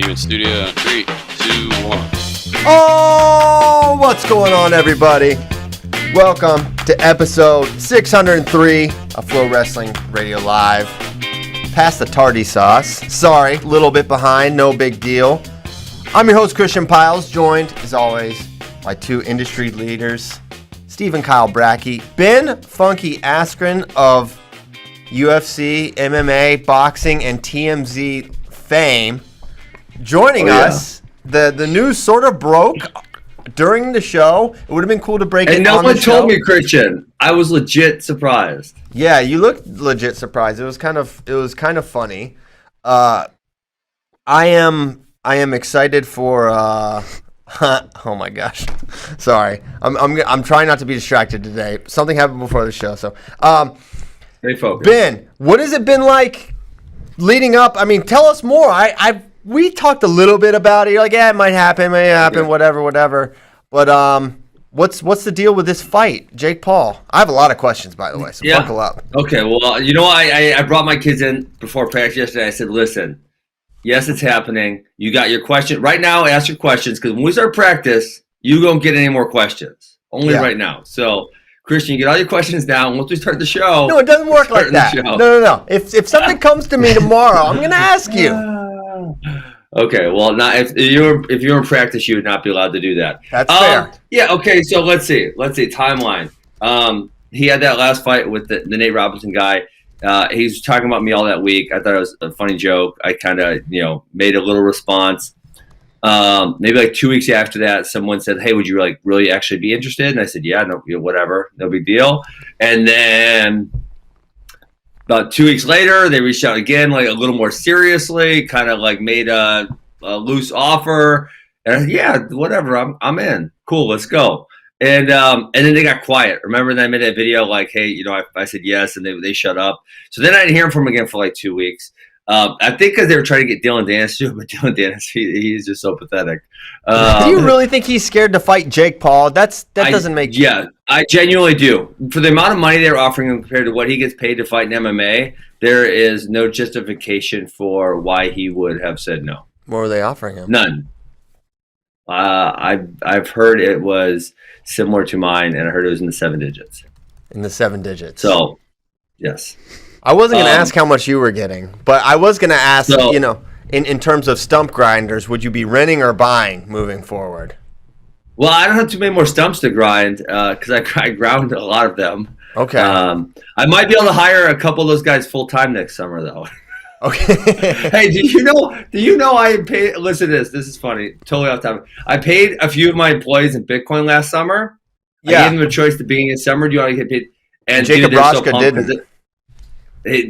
you in studio. 3, 2, 1. Oh, what's going on, everybody? Welcome to episode 603 of FloWrestling Radio Live. Past the tardy sauce. Sorry, a little bit behind, no big deal. I'm your host, Christian Piles, joined, as always, by two industry leaders, Steve and Kyle Brackey, Ben Funky Askren of UFC, MMA, boxing, and TMZ fame, joining us. The news sort of broke during the show. It would have been cool to break it on the show. And no one told me, Christian. I was legit surprised. Yeah, you looked legit surprised. It was kind of funny. I am excited for. Oh my gosh, sorry. I'm trying not to be distracted today. Something happened before the show, so. Stay focused. Ben, what has it been like leading up? I mean, tell us more. We talked a little bit about it. You're like, yeah, it might happen, Yeah. whatever. But what's the deal with this fight, Jake Paul? I have a lot of questions, by the way, so buckle up. Okay, well, you know, I brought my kids in before practice yesterday. I said, listen, yes, it's happening. You got your question. Right now, ask your questions, because when we start practice, you don't get any more questions. Only right now. So, Christian, you get all your questions down. Once we start the show. No, it doesn't work like that. No. If something comes to me tomorrow, I'm going to ask you. Okay, well, not if you're in practice, you would not be allowed to do that. That's fair. Yeah. Okay. So let's see. Timeline. He had that last fight with the Nate Robinson guy. He's talking about me all that week. I thought it was a funny joke. I kind of made a little response. Maybe like 2 weeks after that, someone said, "Hey, would you really actually be interested?" And I said, "Yeah, no, whatever, no big deal." And then about 2 weeks later, they reached out again, like a little more seriously, kind of like made a loose offer. And I said, yeah, whatever, I'm in. Cool, let's go. And then they got quiet. Remember that I made that video like, hey, I said yes, and they shut up. So then I didn't hear from them again for like 2 weeks. I think because they were trying to get Dylan Dennis to, but Dylan Dennis, he's just so pathetic. Do you really think he's scared to fight Jake Paul? That doesn't make sense. Yeah, I genuinely do. For the amount of money they're offering him compared to what he gets paid to fight in MMA, there is no justification for why he would have said no. What were they offering him? None. I've heard it was similar to mine, and I heard it was in the 7 digits. In the 7 digits. So, yes. I wasn't going to ask how much you were getting, but I was going to ask, in terms of stump grinders, would you be renting or buying moving forward? Well, I don't have too many more stumps to grind because I ground a lot of them. Okay. I might be able to hire a couple of those guys full time next summer, though. Okay. Hey, do you know I paid? Listen to this. This is funny. Totally off topic. I paid a few of my employees in Bitcoin last summer. Yeah. I gave them a choice at the beginning of summer. Do you want to get paid? And Jacob Broshka didn't.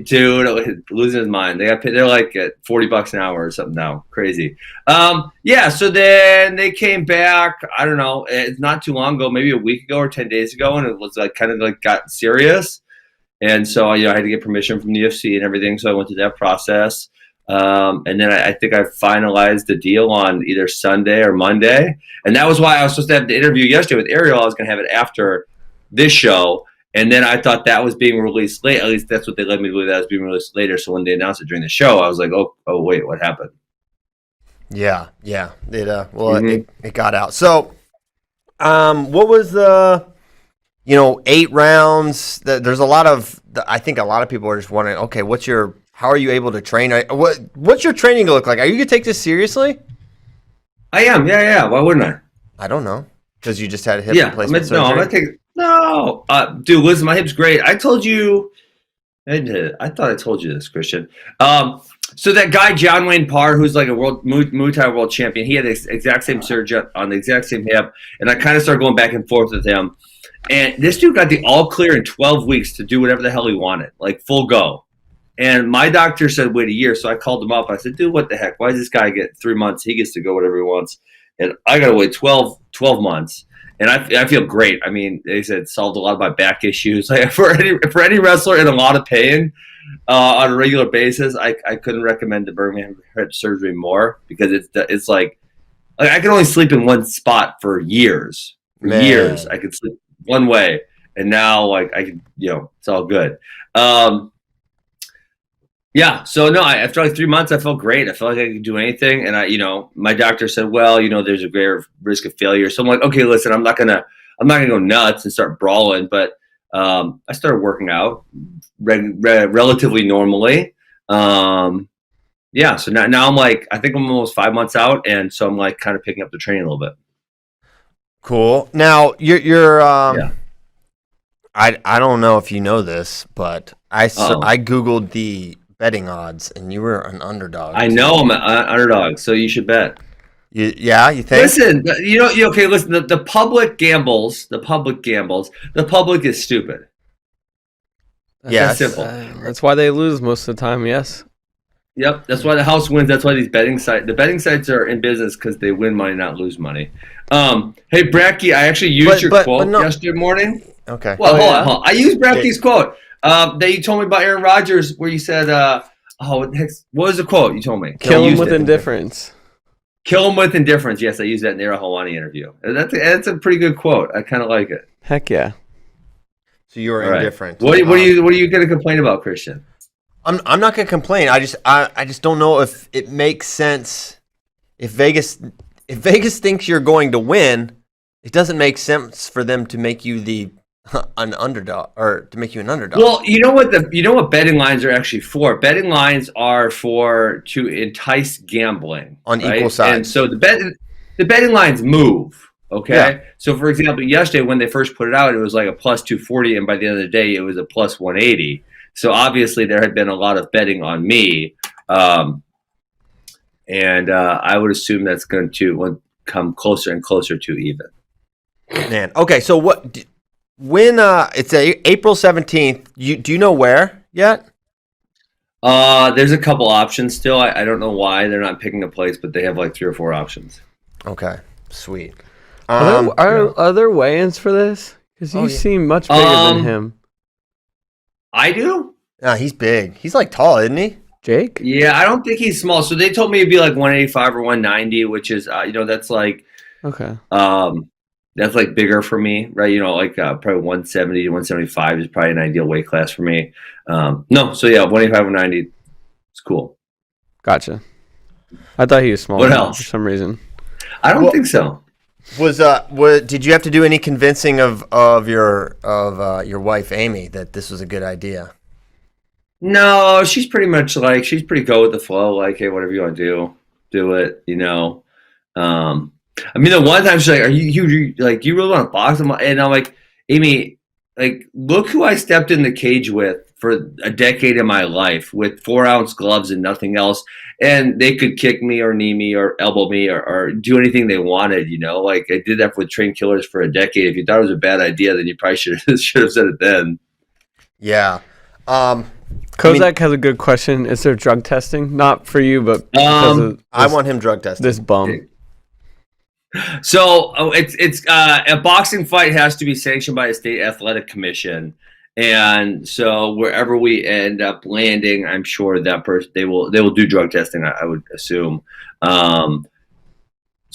Dude, losing his mind. They got paid. They're like at $40 an hour or something now. Crazy. Yeah. So then they came back. I don't know. It's not too long ago, maybe a week ago or 10 days ago, and it was like kind of like got serious. And so I had to get permission from the UFC and everything. So I went through that process. And then I think I finalized the deal on either Sunday or Monday. And that was why I was supposed to have the interview yesterday with Ariel. I was going to have it after this show. And then I thought that was being released late. At least that's what they led me to believe, that was being released later. So when they announced it during the show, I was like, oh wait, what happened? Yeah. It got out. So, what was the, 8 rounds? There's a lot of, I think a lot of people are just wondering, okay, how are you able to train? What's your training look like? Are you going to take this seriously? I am. Yeah. Why wouldn't I? I don't know. Because you just had a hip replacement surgery? No, I'm going to take. No, dude, listen, my hip's great. I told you. I thought I told you this, Christian. So that guy John Wayne Parr, who's like a Muay Thai world champion, he had the exact same surgery on the exact same hip, and I kind of started going back and forth with him. And this dude got the all clear in 12 weeks to do whatever the hell he wanted, like full go. And my doctor said wait a year, so I called him up. I said, dude, what the heck? Why does this guy get 3 months? He gets to go whatever he wants, and I got to wait 12 months. And I feel great. I mean, they said it solved a lot of my back issues. Like for any wrestler in a lot of pain on a regular basis, I couldn't recommend the Birmingham hip surgery more, because it's like I could only sleep in one spot for years. For years, I could sleep one way, and now like I could, it's all good. Yeah. So no, after like 3 months, I felt great. I felt like I could do anything. And my doctor said, well, there's a greater risk of failure. So I'm like, okay, listen, I'm not gonna go nuts and start brawling. But I started working out relatively normally. Yeah. So now I'm like, I think I'm almost 5 months out, and so I'm like kind of picking up the training a little bit. Cool. Now you're Yeah. I don't know if you know this, but I Uh-oh. googled the betting odds, and you were an underdog. I know I'm an underdog, so you should bet. You think? Listen, okay, listen, the public gambles. The public gambles. The public is stupid. Yes. That's simple. That's why they lose most of the time, yes. Yep, that's why the house wins. That's why the betting sites are in business, because they win money, not lose money. Hey, Bracky, I actually used your quote yesterday morning. Okay. Well, hold on. I used Bracky's quote that you told me about Aaron Rodgers, where you said, what was the quote you told me? Kill him with indifference. Kill him with indifference. Yes, I used that in the Era Hawani interview. That's a pretty good quote. I kind of like it. Heck yeah. So you were indifferent. What are you going to complain about, Christian? I'm not going to complain. I just don't know if it makes sense. If Vegas thinks you're going to win, it doesn't make sense for them to make you an underdog, or to make you an underdog. Well, you know what betting lines are actually for? Betting lines are to entice gambling on equal sides. And so the betting lines move. Okay. Yeah. So for example, yesterday when they first put it out, it was like a plus 240, and by the end of the day, it was a plus 180. So obviously there had been a lot of betting on me, and I would assume that's going to come closer and closer to even. Man, okay. So when it's April 17th, do you know where yet? There's a couple options still. I don't know why they're not picking a place, but they have like 3 or 4 options. Okay, sweet. Are there weigh-ins for this? Because you seem much bigger than him. I do? Yeah, he's big. He's like tall, isn't he? Jake? Yeah, I don't think he's small. So they told me it'd be like 185 or 190, which is that's like okay. That's like bigger for me, right? Probably 170 to 175 is probably an ideal weight class for me. No, so yeah, 185, 190, it's cool. Gotcha. I thought he was small. What else? For some reason. I don't think so. Did you have to do any convincing of your wife Amy that this was a good idea? No, she's pretty much like, she's pretty go with the flow. Like, hey, whatever you want to do it. I mean, the one time she's like, "Are you like, you really want to box him?" And I'm like, Amy, like, look who I stepped in the cage with for a decade of my life with 4-ounce gloves and nothing else. And they could kick me or knee me or elbow me or do anything they wanted, Like, I did that with trained killers for a decade. If you thought it was a bad idea, then you probably should have said it then. Yeah. Kozak has a good question. Is there drug testing? Not for you, but because of I want him drug tested. This bum. So it's a boxing fight has to be sanctioned by a state athletic commission, and so wherever we end up landing, I'm sure that they will do drug testing. I would assume. So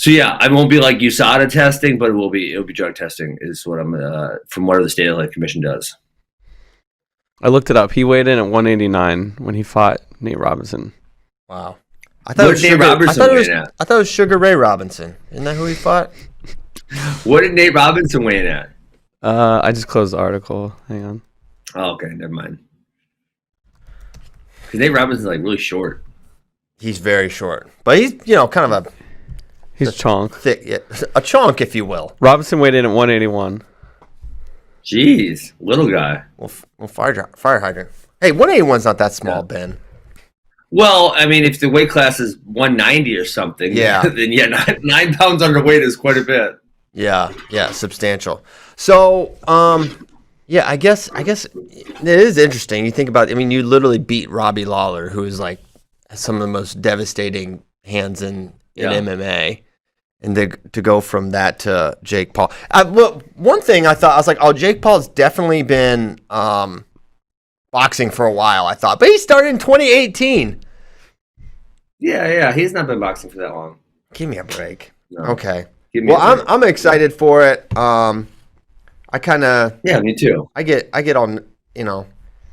yeah, I won't be like USADA testing, but it'll be drug testing is what I'm from whatever the state athletic commission does. I looked it up. He weighed in at 189 when he fought Nate Robinson. Wow. I thought it was Sugar Ray Robinson. Isn't that who he fought? What did Nate Robinson weigh in at? I just closed the article. Hang on. Oh, okay, never mind. Because Nate Robinson's like really short. He's very short, but he's kind of he's a chonk, thick, a chonk, if you will. Robinson weighed in at 181. Jeez, little guy. Well, fire hydrant. Hey, 181's not that small, Ben. Well, I mean, if the weight class is 190 or something, then 9 pounds underweight is quite a bit. Yeah, substantial. So, I guess it is interesting. You think about, you literally beat Robbie Lawler, who is like some of the most devastating hands in MMA, and to go from that to Jake Paul. One thing I thought, I was like, oh, Jake Paul's definitely been boxing for a while, I thought, but he started in 2018. Yeah, he's not been boxing for that long. Give me a break. No. Okay. I'm excited for it. I kind of me too. I get on. I don't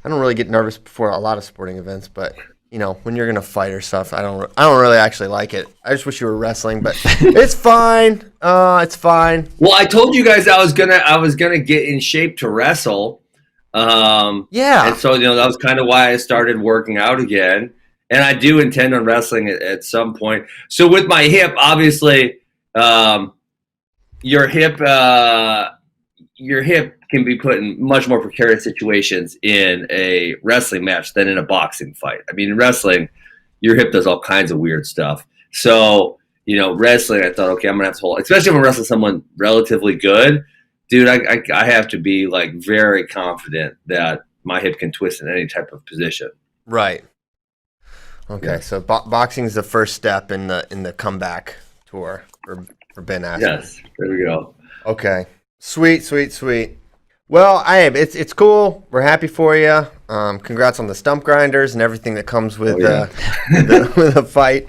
really get nervous before a lot of sporting events, but when you're gonna fight or stuff. I don't really actually like it. I just wish you were wrestling, but it's fine. It's fine. Well, I told you guys I was gonna get in shape to wrestle. Yeah. And so that was kind of why I started working out again. And I do intend on wrestling at some point. So with my hip, obviously, your hip can be put in much more precarious situations in a wrestling match than in a boxing fight. I mean, in wrestling, your hip does all kinds of weird stuff. So, wrestling, I thought, okay, I'm going to have to hold, especially if I'm wrestling someone relatively good, dude, I have to be like very confident that my hip can twist in any type of position. Right. Okay. Yeah. So boxing is the first step in the comeback tour for Ben Askren. Yes. There we go. Okay. Sweet. Well, it's cool. We're happy for you. Congrats on the stump grinders and everything that comes with with a fight.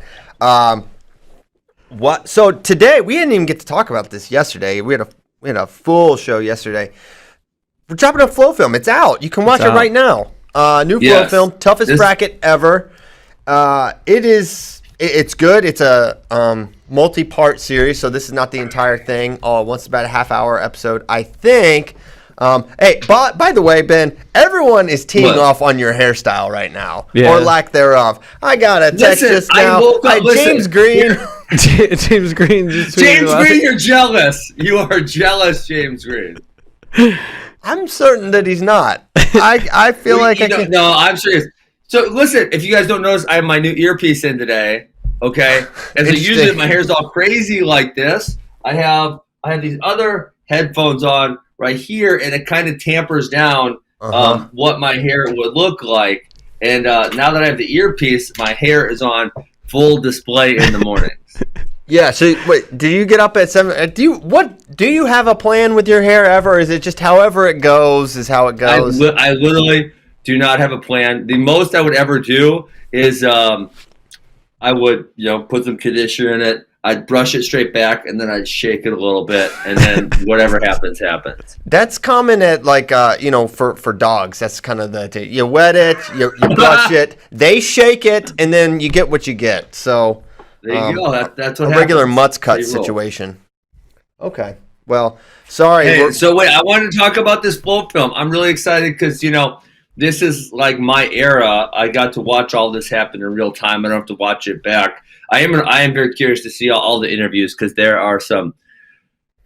So today we didn't even get to talk about this yesterday. We had a full show yesterday. We're dropping a FloFilm. It's out. You can watch it right now. New FloFilm, toughest bracket ever. It's good. It's a multi-part series, so this is not the entire thing all at once. It's about a half-hour episode, I think. Hey, by the way, Ben, everyone is teeing off on your hairstyle right now, or lack thereof. I got a text just now. James Green. James Green. James Green, you're jealous. You are jealous, James Green. I'm certain that he's not. I feel like No, I'm serious. So listen, if you guys don't notice, I have my new earpiece in today. Okay, and so usually my hair's all crazy like this. I have these other headphones on right here, and it kind of tampers down what my hair would look like. And now that I have the earpiece, my hair is on full display in the mornings. Yeah. So wait, do you get up at 7? Do you have a plan with your hair ever? Or is it just however it goes is how it goes? I literally do not have a plan. The most I would ever do is I would put some conditioner in it. I'd brush it straight back, and then I'd shake it a little bit, and then whatever happens, happens. That's common at for dogs. That's kind of you wet it, you brush it, they shake it, and then you get what you get. So there you go. That's what a happens. Regular mutts cut situation. Okay. Well, sorry. Hey, so wait, I wanted to talk about this FloFilm. I'm really excited because this is like my era. I got to watch all this happen in real time. I don't have to watch it back. I am very curious to see all the interviews because there's some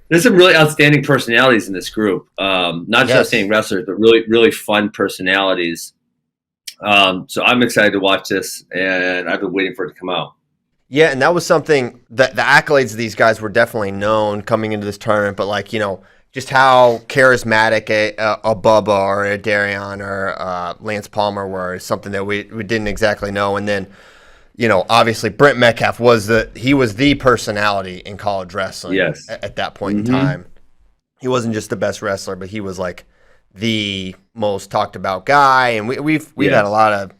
really outstanding personalities in this group. Not just outstanding wrestlers, but really, really fun personalities. So I'm excited to watch this, and I've been waiting for it to come out. Yeah, and that was something that the accolades of these guys were definitely known coming into this tournament, but just how charismatic a Bubba or a Darion or Lance Palmer were is something that we didn't exactly know. And then, obviously Brent Metcalf was the personality in college wrestling at that point in time. He wasn't just the best wrestler, but he was like the most talked about guy. And we've had a lot of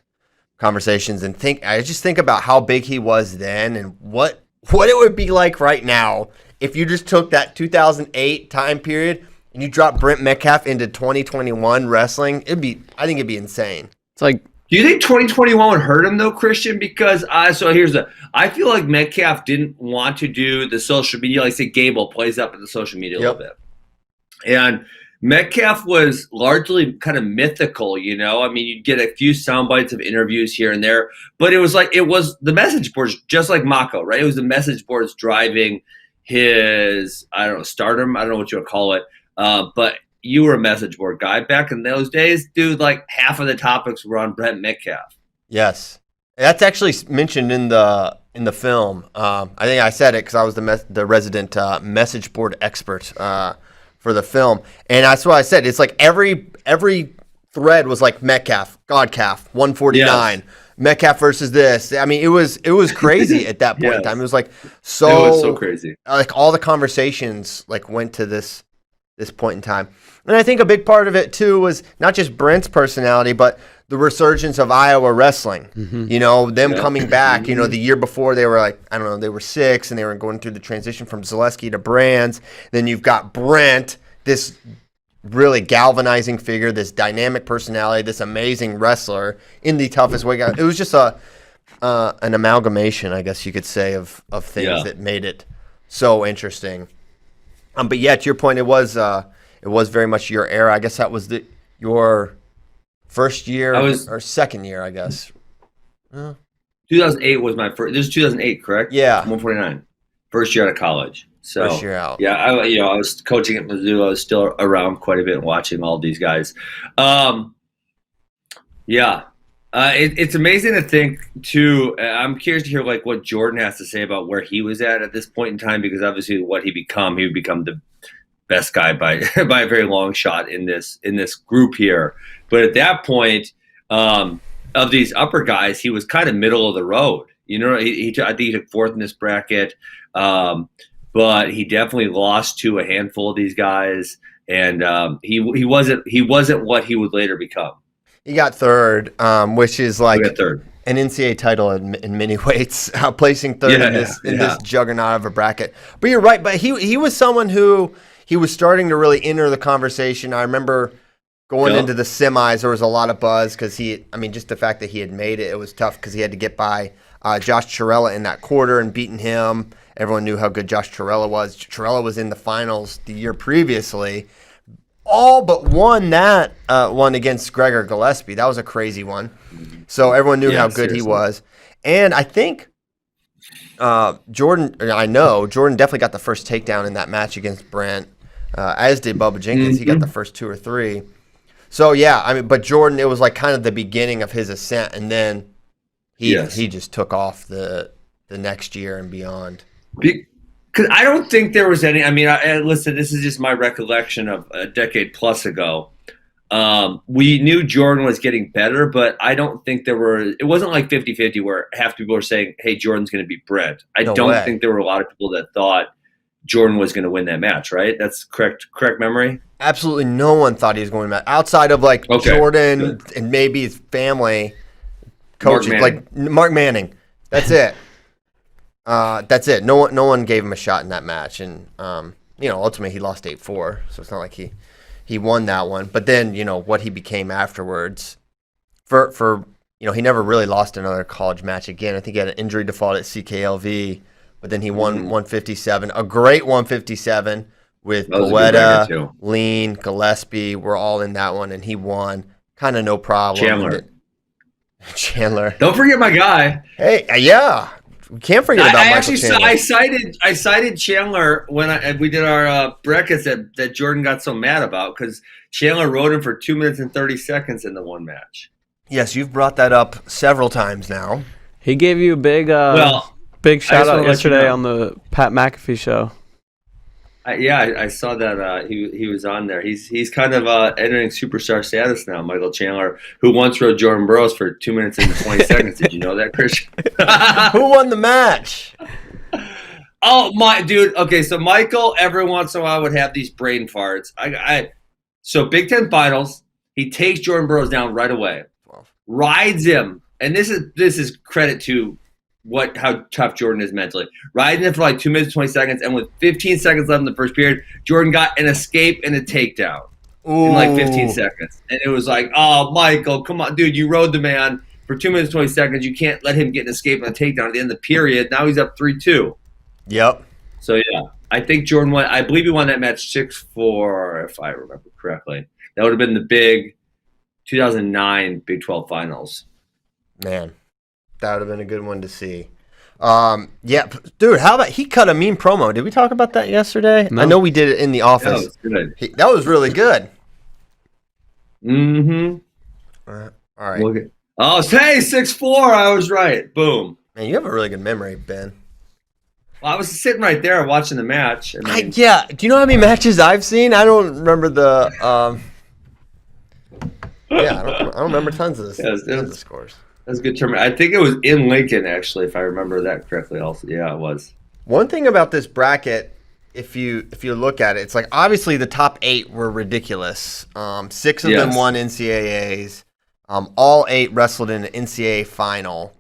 conversations and I just think about how big he was then and what it would be like right now if you just took that 2008 time period and you dropped Brent Metcalf into 2021 wrestling. I think it'd be insane. It's like, do you think 2021 would hurt him though, Christian? Because I feel like Metcalf didn't want to do the social media. Like say Gable plays up in the social media a little bit. And Metcalf was largely kind of mythical, I mean, you'd get a few sound bites of interviews here and there, but it was the message boards, just like Mako, right? It was the message boards driving his, stardom. I don't know what you would call it. But you were a message board guy back in those days, dude. Like half of the topics were on Brent Metcalf. Yes, that's actually mentioned in the film. I think I said it because I was the resident message board expert for the film, and that's what I said. It's like every thread was like Metcalf, Godcalf, 149. Yes. Metcalf versus this. I mean, it was crazy at that point in time. It was like it was so crazy. Like all the conversations went to this point in time. And I think a big part of it too was not just Brent's personality, but the resurgence of Iowa wrestling. Mm-hmm. Them coming back. The year before they were they were 6 and they were going through the transition from Zaleski to Brands. Then you've got Brent, this really galvanizing figure, this dynamic personality, this amazing wrestler in the toughest way. It was just an amalgamation, I guess you could say, of things that made it so interesting. But yeah, to your point, it was very much your era. I guess that was your first year or second year, I guess. 2008 was my first. This is 2008, correct? Yeah. 149. First year out of college. So, first year out. Yeah, I was coaching at Mizzou. I was still around quite a bit and watching all these guys. It's amazing to think, too. I'm curious to hear like what Jordan has to say about where he was at this point in time, because obviously what he would become the best guy by a very long shot in this group here. But at that point, of these upper guys, he was kind of middle of the road. I think he took fourth in this bracket. But he definitely lost to a handful of these guys, and he wasn't what he would later become. He got third, which is like third. An NCAA title in many weights, placing third in this juggernaut of a bracket. But you're right. But he was someone who he was starting to really enter the conversation. I remember going into the semis, there was a lot of buzz because just the fact that he had made it, it was tough because he had to get by Josh Chiarella in that quarter and beating him. Everyone knew how good Josh Chiarella was. Chiarella was in the finals the year previously. All but won that one against Gregor Gillespie. That was a crazy one. So everyone knew how good he was. And I think Jordan definitely got the first takedown in that match against Brent, as did Bubba Jenkins. He got the first 2 or 3. So, yeah, but Jordan, it was like kind of the beginning of his ascent, and then he just took off the next year and beyond. Because I don't think there was any. Listen, this is just my recollection of a decade plus ago. We knew Jordan was getting better, but I don't think it wasn't like 50-50 where half people were saying, hey, Jordan's going to beat Brent. I don't think there were a lot of people that thought Jordan was going to win that match, right? That's correct memory? Absolutely no one thought he was going to win. Outside of Jordan and maybe his family coaches, like Mark Manning. That's it. That's it. No one gave him a shot in that match, and ultimately he lost 8-4. So it's not like he won that one. But then what he became afterwards, for he never really lost another college match again. I think he had an injury default at CKLV, but then he won 157, a great 157 with Poeta, Lean, Gillespie. We're all in that one, and he won kind of no problem. Chandler. Don't forget my guy. Hey, yeah. We can't forget about Michael Chandler. I cited Chandler when we did our brackets that Jordan got so mad about because Chandler rode him for 2 minutes and 30 seconds in the one match. Yes, you've brought that up several times now. He gave you a big shout out yesterday on the Pat McAfee show. I saw that he was on there. He's kind of entering superstar status now, Michael Chandler, who once rode Jordan Burroughs for 2 minutes and 20 seconds. Did you know that, Christian? Who won the match? Oh, my dude. Okay, so Michael every once in a while would have these brain farts. So Big Ten Finals, he takes Jordan Burroughs down right away, rides him, and this is credit to how tough Jordan is mentally. Riding him for like 2 minutes and 20 seconds, and with 15 seconds left in the first period, Jordan got an escape and a takedown in like 15 seconds. And it was like, oh, Michael, come on, dude, you rode the man for 2 minutes and 20 seconds. You can't let him get an escape and a takedown at the end of the period. Now he's up 3-2. Yep. So, yeah, I think Jordan won. I believe he won that match 6-4, if I remember correctly. That would have been the big 2009 Big 12 Finals. Man. That would have been a good one to see. Yeah, dude, how about he cut a mean promo? Did we talk about that yesterday? No. I know we did it in the office. That was good. That was really good. Mm-hmm. All right. Oh, hey, 6-4. I was right. Boom. Man, you have a really good memory, Ben. Well, I was sitting right there watching the match. Yeah. Do you know how many matches I've seen? I don't remember the. I don't remember tons of tons of scores. That's a good term. I think it was in Lincoln, actually, if I remember that correctly. Also, yeah, it was. One thing about this bracket, if you look at it, it's like obviously the top 8 were ridiculous. 6 of them won NCAAs. All 8 wrestled in an NCAA final.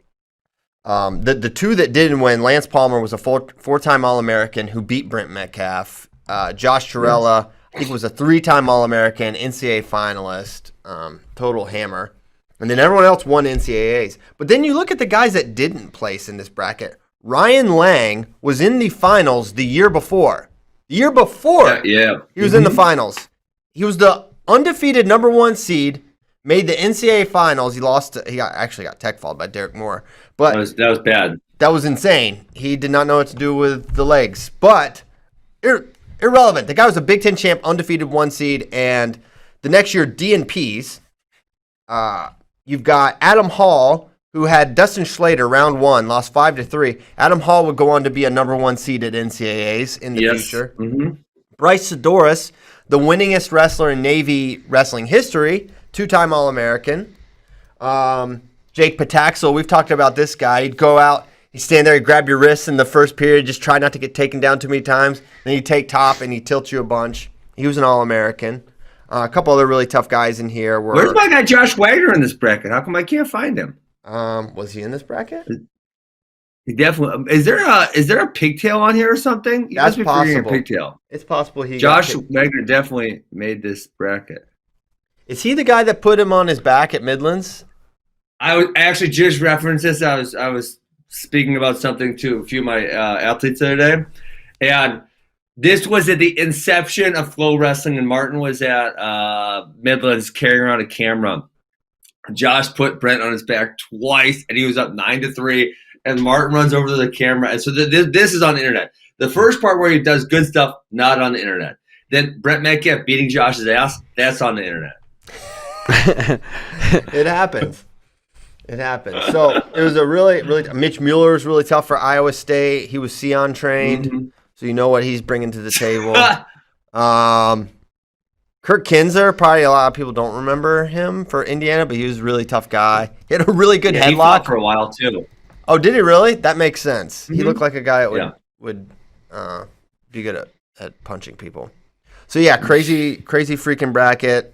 The 2 that didn't win, Lance Palmer was a four-time All-American who beat Brent Metcalf. Josh Chiarella, I think was a 3-time All-American, NCAA finalist, total hammer. And then everyone else won NCAAs. But then you look at the guys that didn't place in this bracket. Ryan Lang was in the finals the year before. The year before, he was in the finals. He was the undefeated number 1 seed, made the NCAA finals. He actually got tech fouled by Derek Moore. But that was bad. That was insane. He did not know what to do with the legs. But irrelevant. The guy was a Big Ten champ, undefeated 1 seed. And the next year, DNPs, you've got Adam Hall, who had Dustin Schlater round 1, lost 5-3. Adam Hall would go on to be a number 1 seed at NCAAs in the future. Mm-hmm. Bryce Sidoris, the winningest wrestler in Navy wrestling history, 2-time All-American. Jake Pataxel, we've talked about this guy. He'd go out, he'd stand there, he'd grab your wrists in the first period, just try not to get taken down too many times. Then he'd take top and he'd tilt you a bunch. He was an All-American. A couple other really tough guys in here. Where's my guy Josh Wagner in this bracket? How come I can't find him? Was he in this bracket? He definitely is. There a pigtail on here or something? You That's must be possible. A pigtail. It's possible he. Josh Wagner definitely made this bracket. Is he the guy that put him on his back at Midlands? I actually just referenced this. I was speaking about something to a few of my athletes the other day, and this was at the inception of FloWrestling, and Martin was at Midlands carrying around a camera. Josh put Brent on his back twice, and he was up 9-3. And Martin runs over to the camera, and so this is on the internet. The first part where he does good stuff, not on the internet. Then Brett Metcalf beating Josh's ass, that's on the internet. It happens. It happens. So it was a really Mitch Mueller was really tough for Iowa State. He was Sion trained, so you know what he's bringing to the table. Kirk Kinzer, probably a lot of people don't remember him for Indiana, but he was a really tough guy. He had a really good headlock. He fought for a while too. Oh, did he really? That makes sense. He looked like a guy that would be good at punching people. So yeah, crazy freaking bracket.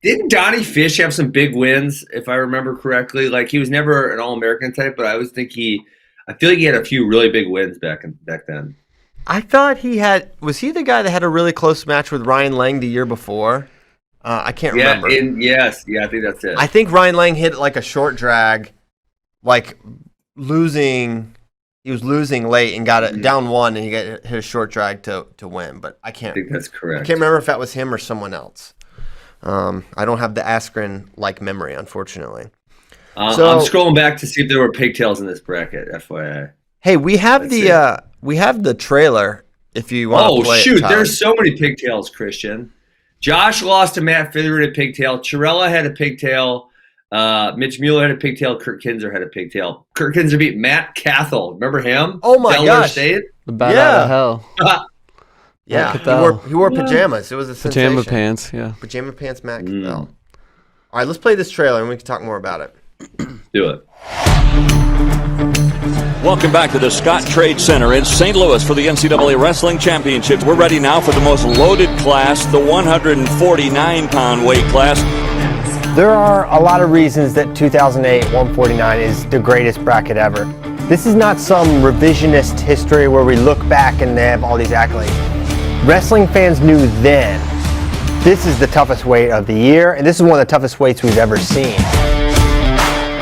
Didn't Donnie Fish have some big wins, if I remember correctly? Like he was never an All-American type, but I feel like he had a few really big wins back then. I thought was he the guy that had a really close match with Ryan Lang the year before? I can't remember. I think that's it. I think Ryan Lang hit like a short drag, like he was losing late and got it down 1 and he hit a short drag to win, but I think that's correct. I can't remember if that was him or someone else. I don't have the Askren memory, unfortunately. I'm scrolling back to see if there were pigtails in this bracket, FYI. Hey, we have the trailer if you want to play it. Oh shoot, there's so many pigtails, Christian. Josh lost to Matt Fither at a pigtail. Chirella had a pigtail. Mitch Mueller had a pigtail. Kurt Kinzer had a pigtail. Kurt Kinzer beat Matt Cathell. Remember him? Oh my Delaware gosh. State? The bat out of hell. Yeah, he wore pajamas. It was a sensation. Pajama pants, yeah. Pajama pants, Matt Cathell. All right, let's play this trailer and we can talk more about it. Do it. Welcome back to the Scott Trade Center in St. Louis for the NCAA Wrestling Championships. We're ready now for the most loaded class, the 149-pound weight class. There are a lot of reasons that 2008 149 is the greatest bracket ever. This is not some revisionist history where we look back and they have all these accolades. Wrestling fans knew then this is the toughest weight of the year, and this is one of the toughest weights we've ever seen.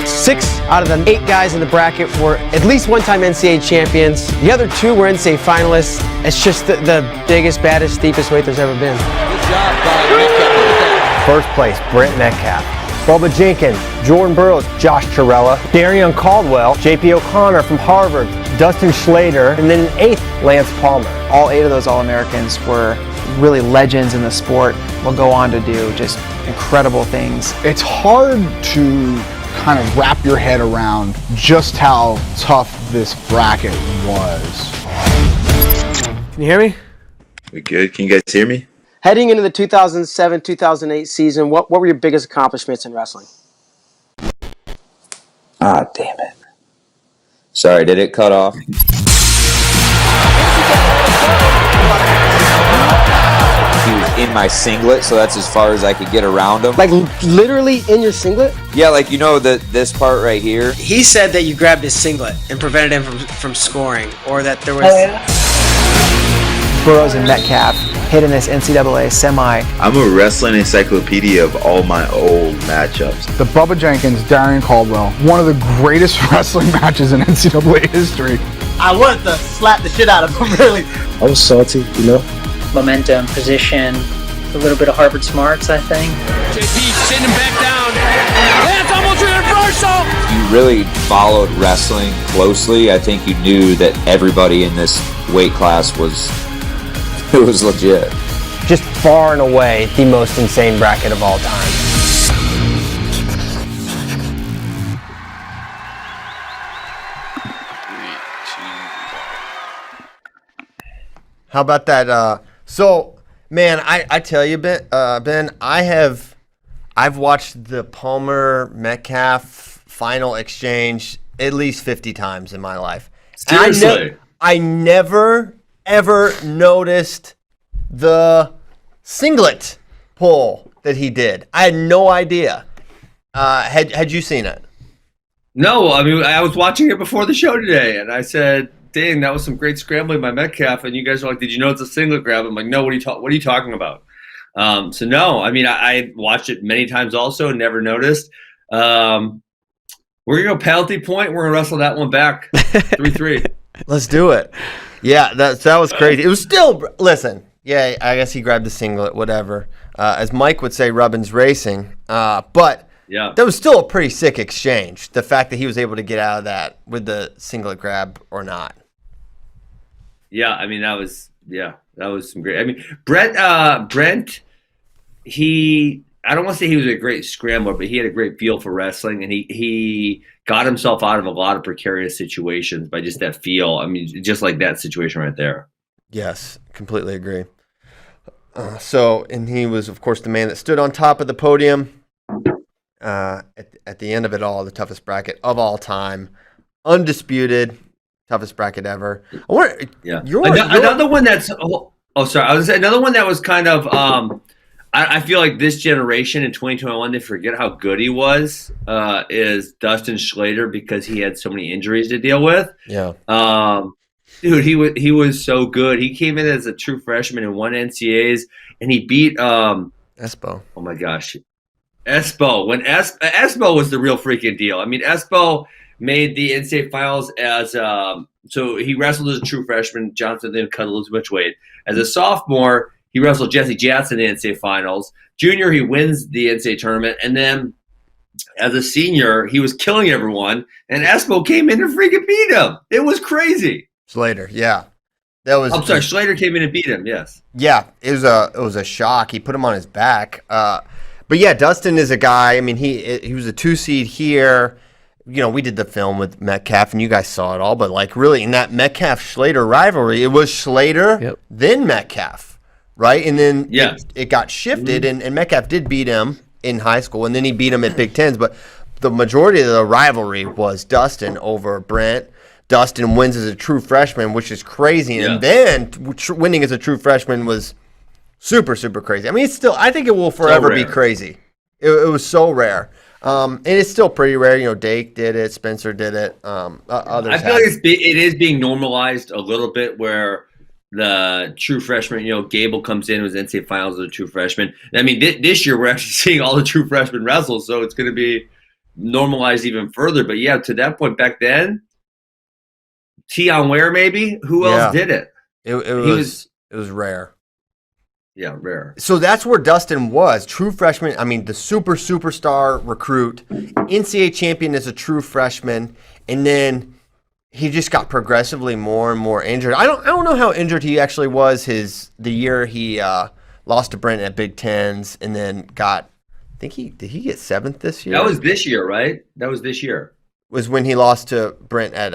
6 out of the 8 guys in the bracket were at least one-time NCAA champions. The other 2 were NCAA finalists. It's just the biggest, baddest, steepest weight there's ever been. Good job by Metcalf. First place, Brent Metcalf. Bubba Jenkins, Jordan Burroughs, Josh Chirella, Darian Caldwell, JP O'Connor from Harvard, Dustin Schlater, and then 8th, Lance Palmer. All 8 of those All-Americans were really legends in the sport, will go on to do just incredible things. It's hard to kind of wrap your head around just how tough this bracket was. Can you hear me? We good? Can you guys hear me? Heading into the 2007-2008 season, what were your biggest accomplishments in wrestling? Ah, damn it. Sorry, did it cut off? He was in my singlet, so that's as far as I could get around him. Like literally in your singlet? Yeah, like you know this part right here? He said that you grabbed his singlet and prevented him from scoring, or that there was... Burroughs and Metcalf hitting this NCAA semi. I'm a wrestling encyclopedia of all my old matchups. The Bubba Jenkins, Darian Caldwell, one of the greatest wrestling matches in NCAA history. I wanted to slap the shit out of him, really. I was salty, you know. Momentum, position, a little bit of Harvard smarts, I think. JP sitting him back down. That's almost a reversal. You really followed wrestling closely. I think you knew that everybody in this weight class was legit. Just far and away the most insane bracket of all time. How about that? So, man, I tell you, Ben, I've watched the Palmer Metcalf final exchange at least 50 times in my life. Seriously? I never ever noticed the singlet pull that he did. I had no idea. Had you seen it? No, I mean, I was watching it before the show today, and I said, dang, that was some great scrambling by Metcalf. And you guys are like, did you know it's a singlet grab? I'm like, no, what are you talking about? So no, I mean, I watched it many times also and never noticed. We're going to go penalty point. We're going to wrestle that one back. 3-3. Let's do it. Yeah, that was crazy. It was still, listen, yeah, I guess he grabbed the singlet, whatever. As Mike would say, Rubbin's racing. But yeah, that was still a pretty sick exchange. The fact that he was able to get out of that with the singlet grab or not. Yeah, I mean, that was some great. I mean, Brent, I don't want to say he was a great scrambler, but he had a great feel for wrestling, and he got himself out of a lot of precarious situations by just that feel. I mean, just like that situation right there. Yes, completely agree. And he was, of course, the man that stood on top of the podium at the end of it all, the toughest bracket of all time, undisputed, toughest bracket ever. Another one that's sorry, I was gonna say another one that was kind of I feel like this generation in 2021, they forget how good he was, is Dustin Schlater, because he had so many injuries to deal with. Yeah. Dude, he was so good. He came in as a true freshman and won NCAAs, and he beat Espo. Oh my gosh. Espo. When Espo was the real freaking deal. I mean, Espo made the NCAA finals as so he wrestled as a true freshman. Johnson then cut a little too much weight. As a sophomore, he wrestled Jesse Jackson in the NCAA finals. Junior, he wins the NCAA tournament. And then as a senior, he was killing everyone. And Espo came in and freaking beat him. It was crazy. Slater, yeah. I'm sorry, Schlater came in and beat him, yes. Yeah, it was a shock. He put him on his back. But yeah, Dustin is a guy, I mean, he was a 2-seed here. You know, we did the film with Metcalf, and you guys saw it all. But, like, really, in that Metcalf-Schlater rivalry, it was Schlater, then Metcalf, right? And then it got shifted, and Metcalf did beat him in high school, and then he beat him at Big Tens. But the majority of the rivalry was Dustin over Brent. Dustin wins as a true freshman, which is crazy. Yeah. And then winning as a true freshman was super, super crazy. I mean, I think it will forever be crazy. It was so rare. And it's still pretty rare. You know, Dake did it. Spencer did it. Others I feel like it is being normalized a little bit, where the true freshman, you know, Gable comes in, was NCAA finals as a true freshman. I mean, this year we're actually seeing all the true freshmen wrestle, so it's going to be normalized even further. But yeah, to that point back then, Tion Ware maybe? Who else did it? It was rare. Yeah, rare. So that's where Dustin was. True freshman. I mean, the superstar recruit, NCAA champion as a true freshman, and then he just got progressively more and more injured. I don't know how injured he actually was the year he lost to Brent at Big Tens, and then did he get 7th this year? That was this year, right? That was this year. Was when he lost to Brent at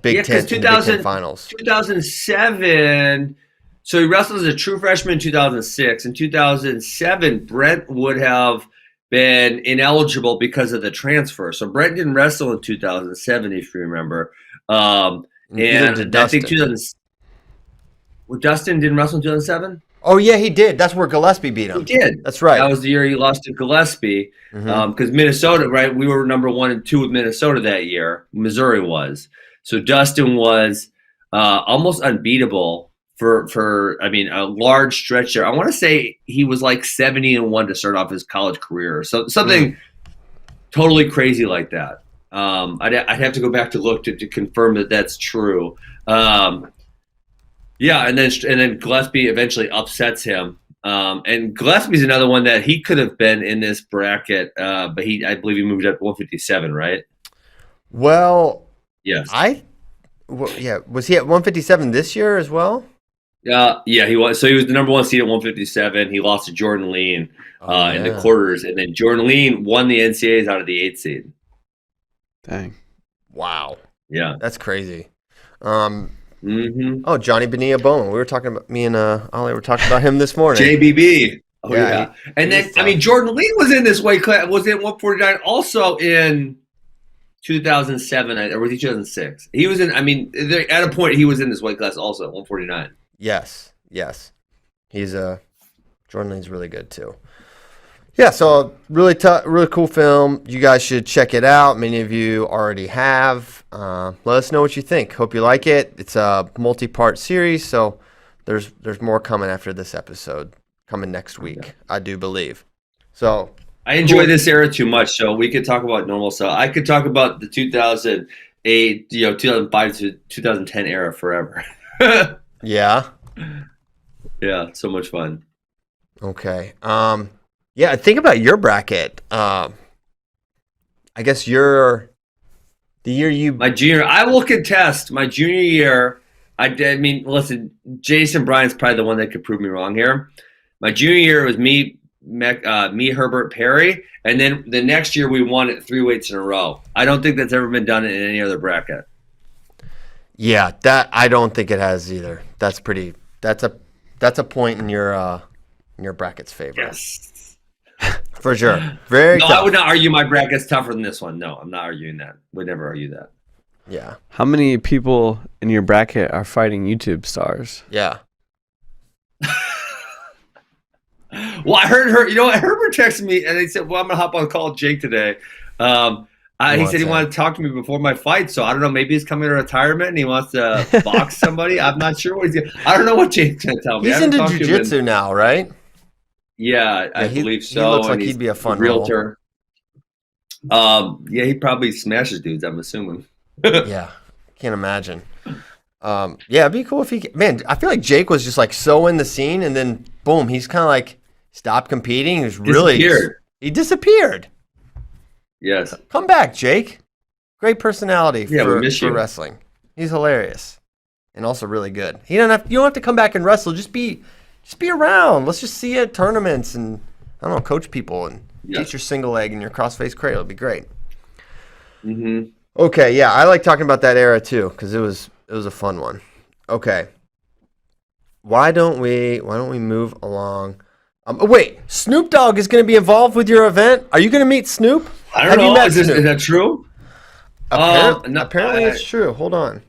Big Ten in the Big Ten finals. 2007. So he wrestled as a true freshman in 2006. In 2007, Brent would have been ineligible because of the transfer. So Brent didn't wrestle in 2007, if you remember. And I think Dustin didn't wrestle in 2007? Oh, yeah, he did. That's where Gillespie beat him. He did. That's right. That was the year he lost to Gillespie. Because Minnesota, right? We were number 1 and 2 with Minnesota that year. Missouri was. So Dustin was almost unbeatable for I mean, a large stretch there. I want to say he was like 70-1 to start off his college career, so something totally crazy like that. I'd have to go back to look to confirm that that's true. Yeah, and then Gillespie eventually upsets him. And Gillespie's another one that he could have been in this bracket, but I believe he moved up to 157, right? Well, yes. Was he at 157 this year as well? Yeah, he was. So he was the number 1 seed at 157. He lost to Jordan Lean in the quarters, and then Jordan Lean won the NCAAs out of the 8th seed. Dang. Wow. Yeah. That's crazy. Oh, Johnny Bonilla Bowman. We were talking about, me and Ollie were talking about him this morning. JBB. Oh, yeah. And then, I mean, Jordan Lean was in this weight class, was in 149 also in 2007, or was he 2006? He was in, I mean, at a point, he was in this weight class also at 149. Yes. He's Jordan Lean's really good too. Yeah, so really cool film. You guys should check it out. Many of you already have. Let us know what you think. Hope you like it. It's a multi-part series, so there's more coming after this episode, coming next week, I do believe. So I enjoy this era too much, so we could talk about normal stuff. I could talk about the 2008, 2005 to 2010 era forever. Yeah. Yeah, so much fun. Okay. Yeah, think about your bracket. I guess the year you... My junior... I will contest my junior year. I mean, listen, Jason Bryan's probably the one that could prove me wrong here. My junior year was me, Herbert, Perry, and then the next year we won it 3 weights in a row. I don't think that's ever been done in any other bracket. Yeah, that I don't think it has either. That's a point in your bracket's favor. Yes. For sure. Very No, tough. I would not argue my bracket's tougher than this one. No, I'm not arguing that. Would never argue that. Yeah. How many people in your bracket are fighting YouTube stars? Yeah. Well, I heard her. You know what? Herbert texted me and he said, "Well, I'm gonna hop on call with Jake today." He said he wanted to talk to me before my fight, so I don't know. Maybe he's coming to retirement and he wants to box somebody. I'm not sure what he's gonna. I don't know what Jake's gonna tell me. He's into jiu-jitsu now, right? Yeah, I believe so. He looks like he'd be a fun realtor. Yeah, he probably smashes dudes, I'm assuming. Yeah, can't imagine. Yeah, it'd be cool if he. Man, I feel like Jake was just like so in the scene, and then boom, he's kind of like stopped competing. He was really he disappeared. Yes, come back, Jake. Great personality for you. wrestling. He's hilarious and also really good. You don't have to come back and wrestle. Just be around. Let's just see you at tournaments and I don't know, coach people and teach your single leg and your cross-face cradle. It'd be great. Mm-hmm. Okay, yeah, I like talking about that era too because it was a fun one. Okay, why don't we move along? Wait, Snoop Dogg is going to be involved with your event. Are you going to meet Snoop? I don't know. Is that true? Apparently, it's true. Hold on.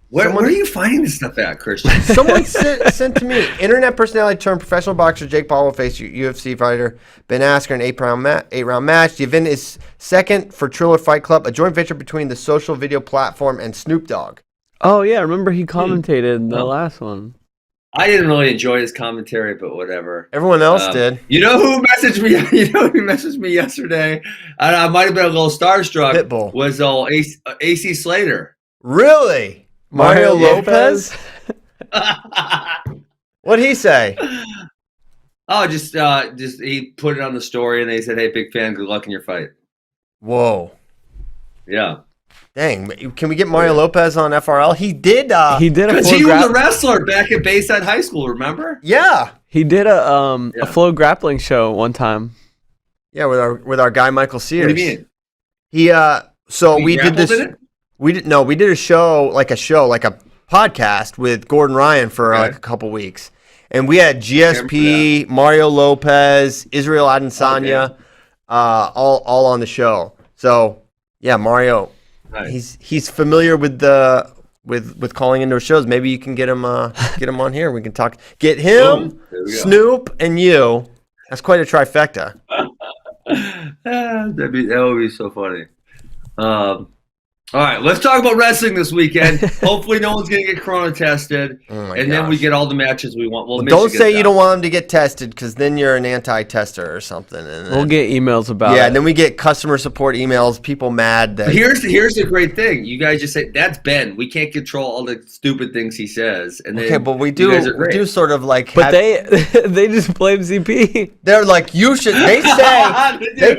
Where are you finding this stuff at, Christian? Someone sent to me. Internet personality turned professional boxer Jake Paul will face UFC fighter Ben Askren in an 8-round match. The event is second for Triller Fight Club, a joint venture between the social video platform and Snoop Dogg. Oh, yeah. Remember he commentated the last one. I didn't really enjoy his commentary, but whatever. Everyone else did. You know who messaged me? You know who messaged me yesterday? I might have been a little starstruck. Pitbull. Was old AC Slater. Really? Mario Lopez? What'd he say? Oh, just he put it on the story and they said, "Hey, big fan, good luck in your fight." Whoa. Yeah. Dang, can we get Mario Lopez on FRL? He did. He did because he was a wrestler back at Bayside High School. Remember? Yeah. He did a flow grappling show one time. Yeah, with our guy Michael Sears. What do you mean? He we did this. We did a show like a podcast with Gordon Ryan for like a couple weeks, and we had GSP, Mario Lopez, Israel Adesanya, all on the show. So yeah, Mario. Nice. He's familiar with with calling into shows. Maybe you can get him on here. We can talk. Get him, Snoop, and you. That's quite a trifecta. That would be so funny. All right, let's talk about wrestling this weekend. Hopefully, no one's going to get corona tested, then we get all the matches we want. Well, don't say you don't want them to get tested, because then you're an anti-tester or something. And we'll get emails about it. Yeah, and then we get customer support emails, people mad. That Here's the great thing. You guys just say, that's Ben. We can't control all the stupid things he says. And then okay, but we do sort of like. But they just blame CP. They're like, you should. They say they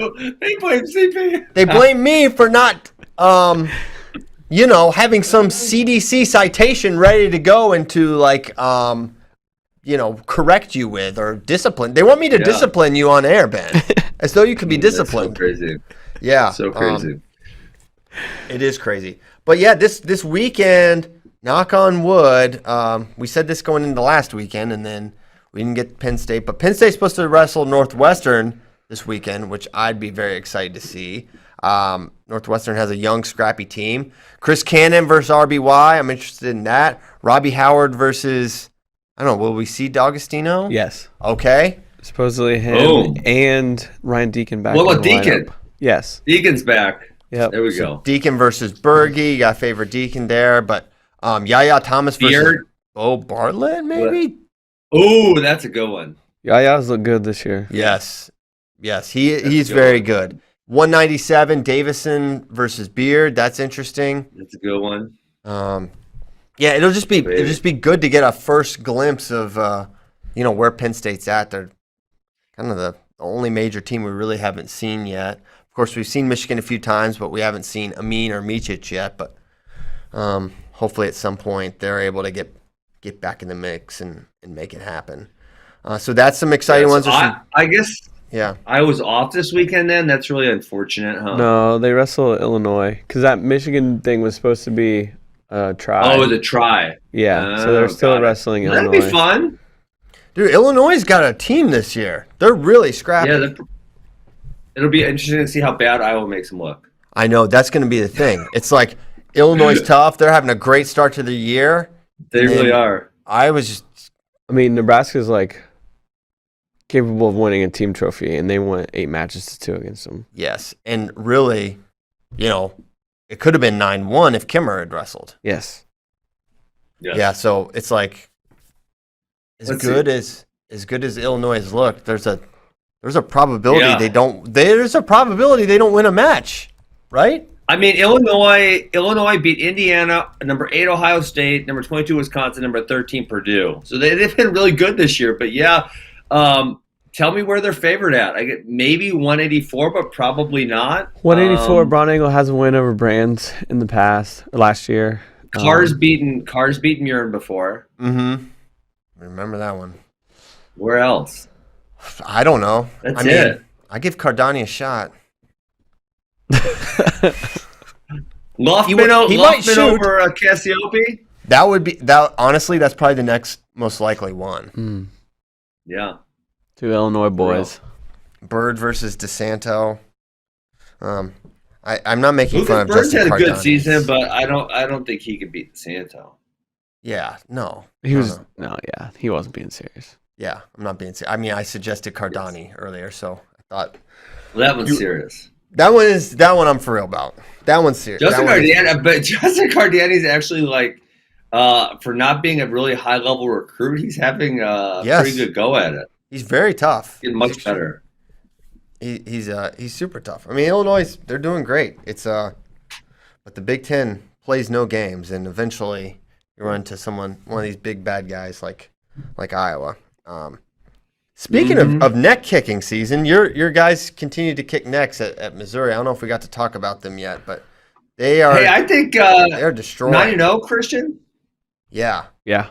blame CP. They blame me for not. Having some CDC citation ready to go and to correct you with or discipline. They want me to discipline you on air, Ben, as though you could be disciplined. That's so crazy. Yeah, so crazy. It is crazy. But yeah, this weekend, knock on wood. We said this going into last weekend, and then we didn't get Penn State. But Penn State's supposed to wrestle Northwestern this weekend, which I'd be very excited to see. Northwestern has a young, scrappy team. Chris Cannon versus RBY. I'm interested in that. Robbie Howard versus, I don't know, will we see D'Agostino? Yes. Okay. Supposedly him and Ryan Deacon back. What about Deacon? Yes. Deacon's back. Yep. There we go. Deacon versus Berge. You got favorite Deacon there. But Yaya Thomas versus Bartlett, maybe? Oh, that's a good one. Yaya's look good this year. Yes. He's very good. 197 Davison versus Beard. That's interesting. That's a good one. It'll just be good to get a first glimpse of where Penn State's at. They're kind of the only major team we really haven't seen yet. Of course, we've seen Michigan a few times, but we haven't seen Amin or Micic yet. But hopefully, at some point, they're able to get back in the mix and make it happen. So that's some exciting ones. I guess. Yeah. I was off this weekend then. That's really unfortunate, huh? No, they wrestle Illinois because that Michigan thing was supposed to be a try. Oh, it was a try. Yeah, so they're still wrestling Illinois. That'd be fun. Dude, Illinois' got a team this year. They're really scrappy. Yeah, it'll be interesting to see how bad Iowa makes them look. I know. That's going to be the thing. It's like Illinois is tough. They're having a great start to the year. They really are. Nebraska's capable of winning a team trophy, and they won 8 matches to 2 against them. Yes, and really, it could have been 9-1 if Kimmer had wrestled. Yes. Yeah, so it's like as good as Illinois has looked, there's a probability they don't win a match, right? I mean, Illinois beat Indiana, number 8 Ohio State, number 22 Wisconsin, number 13 Purdue. So they've been really good this year. But yeah, tell me where they're favored at. I get maybe 184, but probably not. 184. Brown Angle has a win over Brands in the past, last year. Cars beaten Murin before. Mm-hmm. Remember that one. Where else? I don't know. That's it. I give Cardani a shot. Loftman might shoot over Cassiope. That would be that. Honestly, that's probably the next most likely one. Yeah. 2 Illinois boys. Bird versus DeSanto. I'm not making fun of Bird's Justin had a good Cardani. season, but I don't think he could beat DeSanto. Yeah, no. He wasn't being serious. Yeah, I'm not being serious. I mean, I suggested Cardani earlier, so I thought that one's serious. That one I'm for real about. That one's serious. Justin Cardani's actually for not being a really high level recruit, he's having a pretty good go at it. He's very tough. Getting much better. He's super tough. I mean, Illinois, they're doing great. It's but the Big Ten plays no games, and eventually you run into one of these big bad guys like Iowa. Speaking of neck kicking season, your guys continue to kick necks at Missouri. I don't know if we got to talk about them yet, but they are. Hey, I think they're destroying. 9-0, Christian. Yeah. Yeah.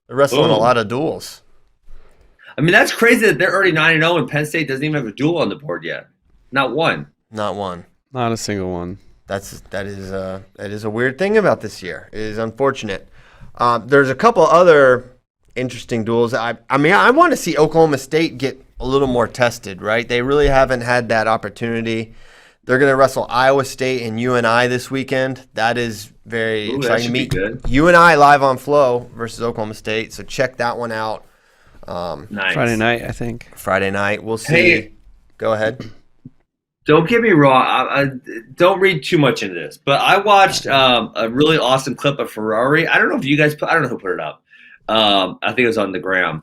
They're wrestling a lot of duels. I mean, that's crazy that they're already 9-0 and Penn State doesn't even have a duel on the board yet. Not one. Not one. Not a single one. That is a weird thing about this year. It is unfortunate. There's a couple other interesting duels. I want to see Oklahoma State get a little more tested, right? They really haven't had that opportunity. They're going to wrestle Iowa State and UNI this weekend. That is very exciting to meet. UNI live on Flow versus Oklahoma State, so check that one out. Nice. Friday night, I think. Friday night. We'll see. Hey, go ahead. Don't get me wrong. I don't read too much into this, but I watched a really awesome clip of Ferrari. I don't know if you guys I don't know who put it up. I think it was on the gram.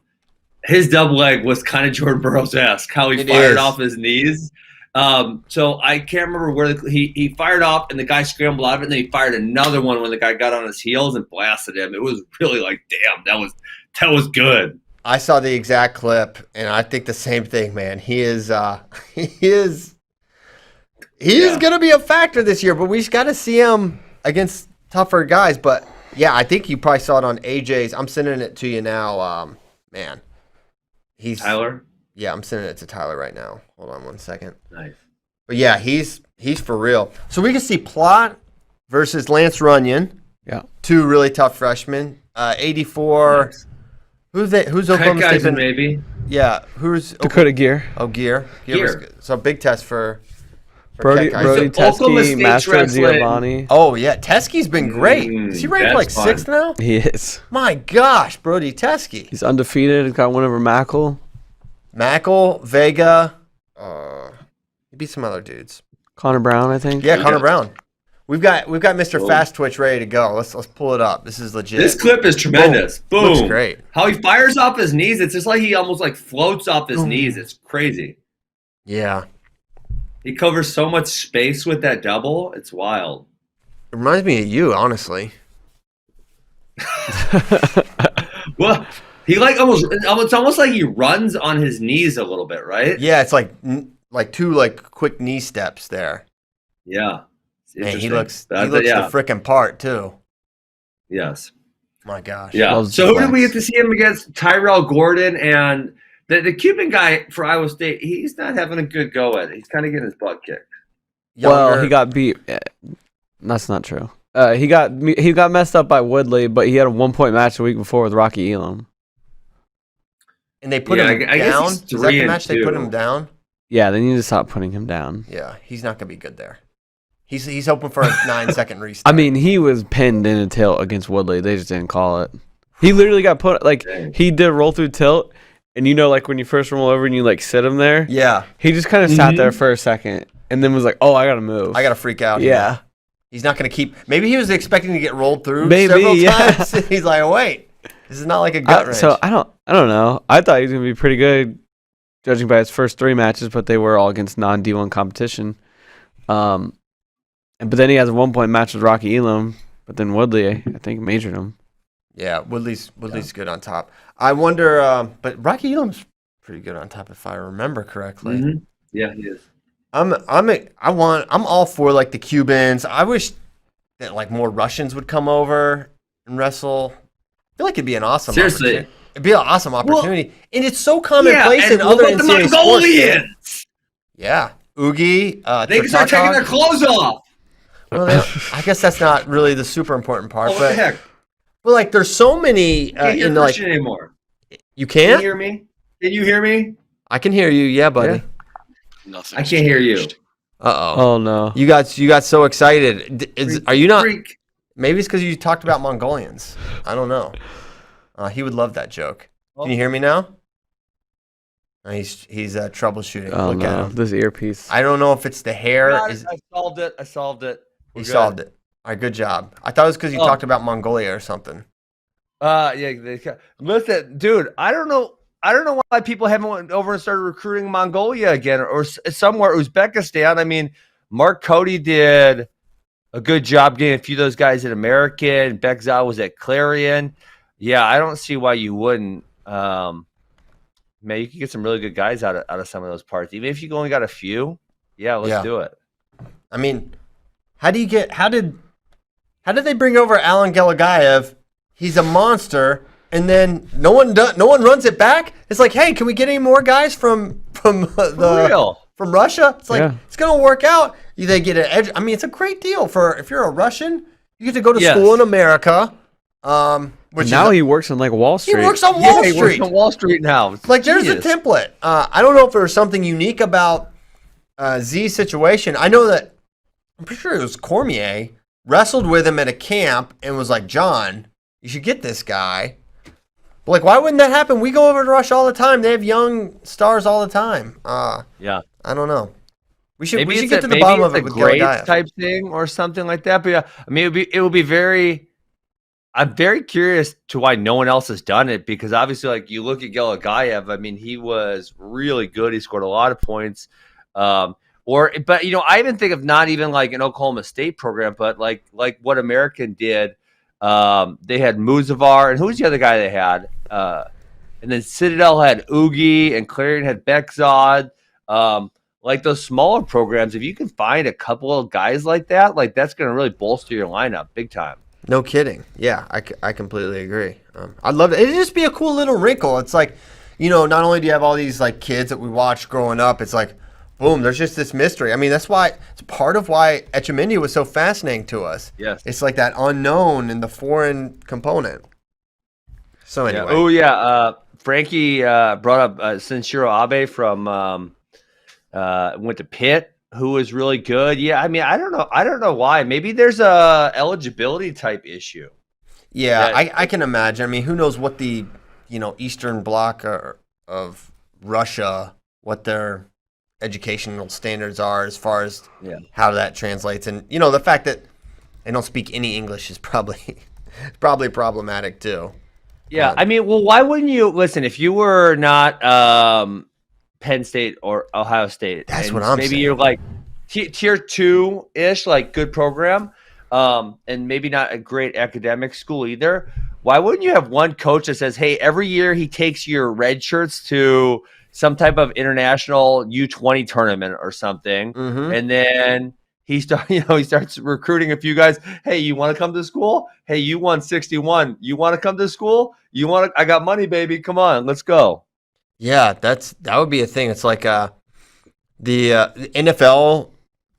His double leg was kind of Jordan Burroughs-esque, how he fired off his knees. So I can't remember where he fired off and the guy scrambled out of it, and then he fired another one when the guy got on his heels and blasted him. It was really like, damn, that was good. I saw the exact clip, and I think the same thing, man. He is going to be a factor this year, but we just got to see him against tougher guys. But yeah, I think you probably saw it on AJ's. I'm sending it to you now, man. He's Tyler. Yeah, I'm sending it to Tyler right now. Hold on 1 second. Nice. But yeah, he's for real. So we can see Plot versus Lance Runyon. Yeah. Two really tough freshmen. 84. Nice. Who's Oklahoma State? Maybe. Yeah. Who's Dakota Gear? Oh, Gear. Was good. So big test for Brody Teske, Master Wrestling. Giovanni. Oh yeah, Teske's been great. Is he ranked like fun. 6th now? He is. My gosh, Brody Teske. He's undefeated. He's got one over Mackle, Vega. He beat some other dudes. Connor Brown, I think. Yeah, Connor Brown. We've got Mr. Fast Twitch ready to go. Let's pull it up. This is legit. This clip is tremendous. Boom. Looks great. How he fires off his knees. It's just like he almost like floats off his knees. It's crazy. Yeah. He covers so much space with that double. It's wild. It reminds me of you, honestly. Well, he like it's almost like he runs on his knees a little bit, right? Yeah, it's like two quick knee steps there. Yeah. Man, he looks the freaking part too. Yes. My gosh. Yeah. So who did we get to see him against? Tyrell Gordon and the Cuban guy for Iowa State. He's not having a good go at it. He's kind of getting his butt kicked. Well, he got beat. That's not true. He got messed up by Woodley, but he had a 1-point match the week before with Rocky Elam. And they put him down. Is that the match they put him down? Yeah, they need to stop putting him down. Yeah, he's not gonna be good there. He's hoping for a 9-second restart. I mean, he was pinned in a tilt against Woodley. They just didn't call it. He literally got put he did a roll through tilt, and like when you first roll over and you sit him there. Yeah. He just kind of sat there for a second, and then was like, "Oh, I gotta move. I gotta freak out." Yeah. He's not gonna keep. Maybe he was expecting to get rolled through several times. He's like, oh, "Wait, this is not like a gut wrench." So I don't know. I thought he was gonna be pretty good, judging by his first 3 matches, but they were all against non-D1 competition. But then he has a 1-point match with Rocky Elam, but then Woodley, I think, majored him. Yeah, Woodley's good on top. I wonder, but Rocky Elam's pretty good on top if I remember correctly. Mm-hmm. Yeah, he is. I'm all for the Cubans. I wish that more Russians would come over and wrestle. I feel like it'd be an awesome opportunity. It'd be an awesome opportunity. And it's so commonplace in other NCAA sports. Yeah. Oogie. They can start taking their clothes off. Well, I guess that's not really the super important part. What the heck? Well, there's so many. Can't hear Christian anymore. You can't? Can you hear me? Can you hear me? I can hear you. Yeah, buddy. Yeah. I can't hear you. Oh no! You got so excited. Are you not? Freak. Maybe it's because you talked about Mongolians. I don't know. He would love that joke. Can you hear me now? He's troubleshooting. Oh, Look at him. This earpiece. I don't know if it's the hair. I solved it. He solved it. All right, good job. I thought it was because you talked about Mongolia or something. Yeah. Listen, dude, I don't know why people haven't went over and started recruiting Mongolia again or somewhere Uzbekistan. I mean, Mark Cody did a good job getting a few of those guys at American. Bekzal was at Clarion. Yeah, I don't see why you wouldn't. Man, you could get some really good guys out of some of those parts. Even if you only got a few, let's do it. I mean, how did they bring over Alan Gelagayev? He's a monster, and then no one runs it back. It's like, hey, can we get any more guys from Russia? It's like it's gonna work out. They get an edge. I mean, it's a great deal for if you're a Russian, you get to go to school in America. He works on Wall Street. He works on Wall Street. He works on Wall Street now. There's a template. I don't know if there was something unique about Z's situation. I know that I'm pretty sure it was Cormier wrestled with him at a camp and was like, John, you should get this guy. But why wouldn't that happen? We go over to Russia all the time. They have young stars all the time. I don't know. We should Maybe get it's to the bottom of a it with grades Galagayev. type thing or something like that. But yeah, I mean, it would be very. I'm very curious to why no one else has done it, because obviously, like, you look at Galagayev, I mean, he was really good. He scored a lot of points. But I even think of not even like an Oklahoma State program, but like what American did. They had Muzavar, and who's the other guy they had? And then Citadel had Oogie, and Clarion had Beckzod. Like those smaller programs, if you can find a couple of guys like that, like that's going to really bolster your lineup big time. No kidding. Yeah, I completely agree. I'd love it. It'd just be a cool little wrinkle. It's like, not only do you have all these like kids that we watched growing up, it's like, boom, there's just this mystery. I mean, it's part of why Etchemindia was so fascinating to us. Yes. It's like that unknown and the foreign component. So anyway. Yeah. Oh yeah. Frankie brought up Senshiro Abe from went to Pitt, who was really good. Yeah, I mean, I don't know why. Maybe there's a eligibility type issue. Yeah, I can imagine. I mean, who knows what the Eastern Bloc of Russia, what their educational standards are as far as how that translates, and the fact that they don't speak any English is probably problematic too. Yeah, I mean, well, why wouldn't you listen if you were not Penn State or Ohio State? That's what I'm saying. Maybe you're like tier 2-ish, like good program, and maybe not a great academic school either. Why wouldn't you have one coach that says, hey, every year he takes your red shirts to some type of international U20 tournament or something, and then he starts recruiting a few guys. Hey, you want to come to school? Hey, you won 61. You want to come to school? I got money, baby. Come on, let's go. Yeah, that would be a thing. It's like the NFL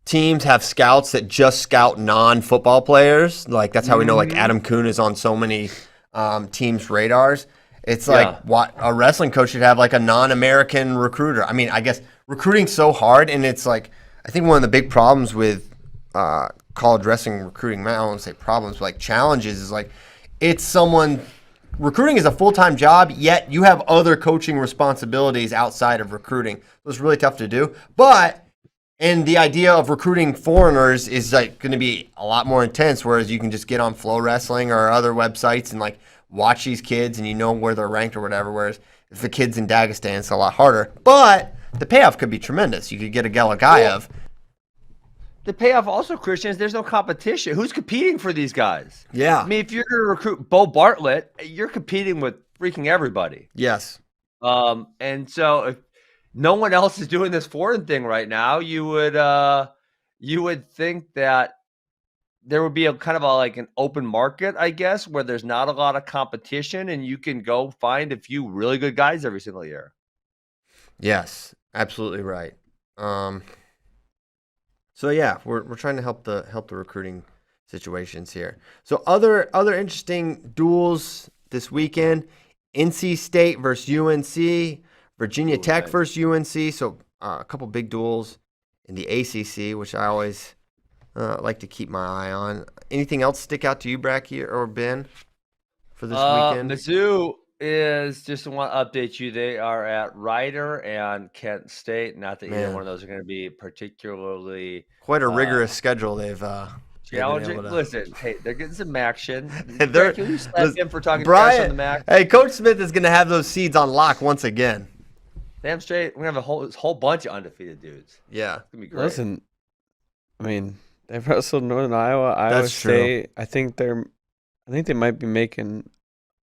teams have scouts that just scout non-football players. Like that's how we know like Adam Kuhn is on so many teams' radars. It's like what a wrestling coach should have, like a non-American recruiter. I mean, I guess recruiting's so hard, and it's like I think one of the big problems with college wrestling recruiting, I don't want to say problems, but like challenges, is like recruiting is a full-time job, yet you have other coaching responsibilities outside of recruiting. So it's really tough to do. And the idea of recruiting foreigners is like going to be a lot more intense, whereas you can just get on FloWrestling or other websites and like watch these kids and where they're ranked or whatever, whereas if the kid's in Dagestan, it's a lot harder. But the payoff could be tremendous. You could get a Galagayev. The payoff also, Christian, is there's no competition. Who's competing for these guys? Yeah. I mean, if you're going to recruit Bo Bartlett, you're competing with freaking everybody. Yes. And so if no one else is doing this foreign thing right now, you would think that there would be a kind of like an open market, I guess, where there's not a lot of competition and you can go find a few really good guys every single year. Yes, absolutely right. So yeah, we're trying to help the recruiting situations here. So other interesting duels this weekend: NC State versus UNC, Virginia Tech versus UNC. So a couple big duels in the ACC, which I always like to keep my eye on. Anything else stick out to you, Bracky or Ben, for this weekend? Mizzou is just want to update you. They are at Rider and Kent State. Not that either one of those are going to be particularly quite a rigorous schedule they've challenging. Listen, hey, they're getting some action. Can you slap him for talking trash on the Mac? Hey, Coach Smith is going to have those seeds on lock once again. Damn straight. We're going to have a whole bunch of undefeated dudes. Yeah. It's going to be great. Listen, I mean, they've wrestled Northern Iowa State. I think they might be making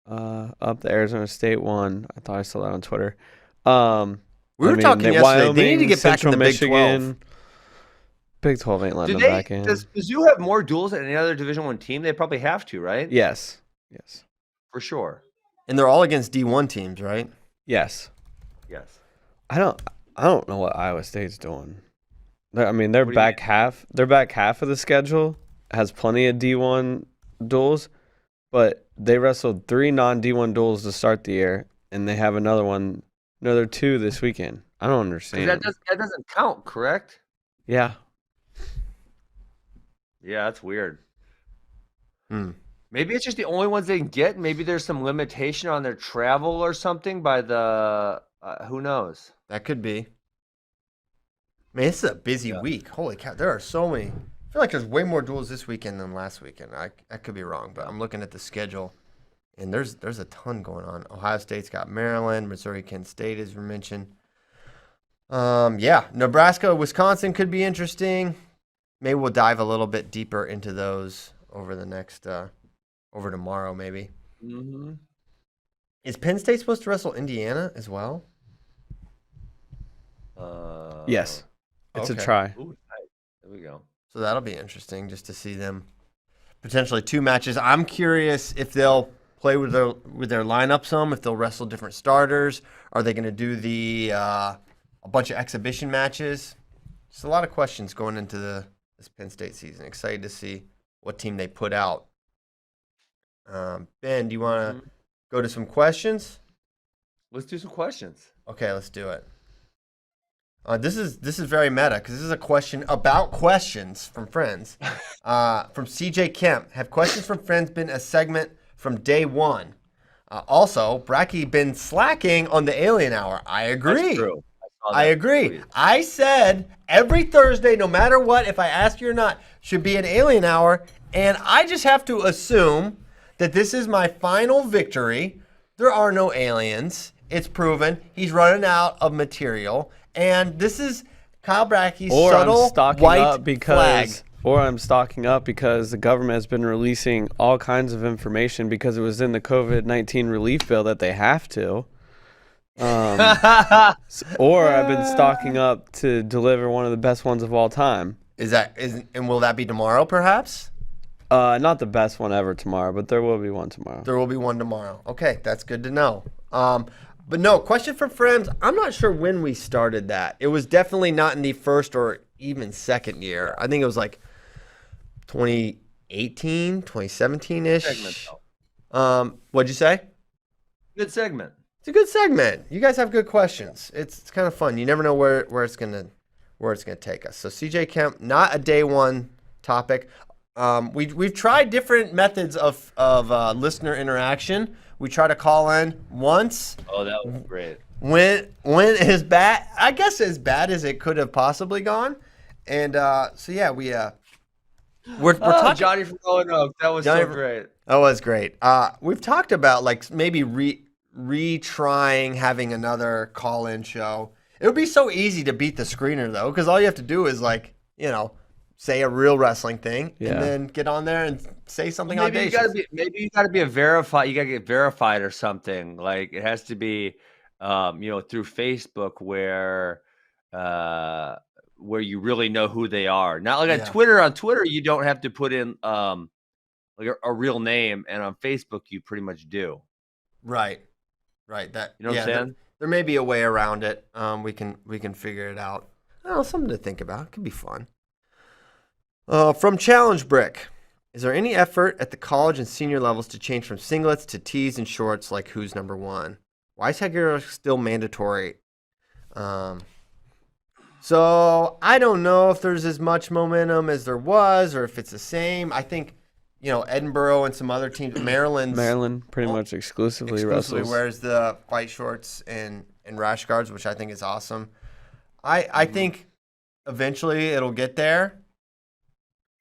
up the Arizona State one. I thought I saw that on Twitter. We were talking yesterday. Wyoming, they need to get Central back in the Michigan. Big 12. Big 12 ain't letting them back in. Does Mizzou have more duels than any other Division I team? They probably have to, right? Yes. For sure. And they're all against D1 teams, right? Yes. Yes. I don't know what Iowa State's doing. Their back half of the schedule has plenty of D1 duels, but they wrestled 3 non-D1 duels to start the year, and they have another 2 this weekend. I don't understand. That doesn't count, correct? Yeah. Yeah, that's weird. Maybe it's just the only ones they can get. Maybe there's some limitation on their travel or something by the who knows? That could be. Man, this is a busy week. Holy cow, there are so many. I feel like there's way more duels this weekend than last weekend. I could be wrong, but I'm looking at the schedule, and there's a ton going on. Ohio State's got Maryland, Missouri, Kent State, as we mentioned. Nebraska, Wisconsin could be interesting. Maybe we'll dive a little bit deeper into those over the next, over tomorrow, maybe. Mm-hmm. Is Penn State supposed to wrestle Indiana as well? Yes. It's okay. a try. Ooh, nice. There we go. So that'll be interesting just to see them potentially 2 matches. I'm curious if they'll play with their lineup some, if they'll wrestle different starters. Are they going to do a bunch of exhibition matches? Just a lot of questions going into this Penn State season. Excited to see what team they put out. Ben, do you want to go to some questions? Let's do some questions. Okay, let's do it. This is very meta because this is a question about questions from friends. From CJ Kemp. Have questions from friends been a segment from day one? Also, Bracky been slacking on the Alien Hour. I agree. That's true. I agree. I said every Thursday, no matter what, if I ask you or not, should be an Alien Hour. And I just have to assume that this is my final victory. There are no aliens. It's proven. He's running out of material. And this is Kyle Bracky's subtle white flag. Or I'm stocking up because the government has been releasing all kinds of information because it was in the COVID-19 relief bill that they have to. Or I've been stocking up to deliver one of the best ones of all time. And will that be tomorrow, perhaps? Not the best one ever tomorrow, but there will be one tomorrow. There will be one tomorrow. Okay, that's good to know. But no, question from friends. I'm not sure when we started that. It was definitely not in the first or even second year. I think it was like 2018, 2017-ish. What'd you say? Good segment. It's a good segment. You guys have good questions. It's kind of fun. You never know where it's gonna take us. So CJ Kemp, not a day one topic. We've tried different methods of listener interaction. We try to call in once. Oh, that was great. When as bad, I guess as bad as it could have possibly gone. And we're talking. Johnny from Roanoke. That was so great. That was great. We've talked about like maybe retrying having another call-in show. It would be so easy to beat the screener though, because all you have to do is say a real wrestling thing and then get on there and say something audacious. Maybe you gotta be a verified. You gotta get verified or something. Like it has to be, through Facebook where you really know who they are. Not like on Twitter. On Twitter, you don't have to put in like a real name, and on Facebook, you pretty much do. Right. That what I'm saying? There may be a way around it. We can figure it out. I don't know, something to think about. It could be fun. From Challenge Brick, is there any effort at the college and senior levels to change from singlets to tees and shorts like Who's Number One? Why is headgear still mandatory? So I don't know if there's as much momentum as there was or if it's the same. I think, Edinburgh and some other teams, Maryland pretty much exclusively wrestles. wears the fight shorts and rash guards, which I think is awesome. I think eventually it'll get there.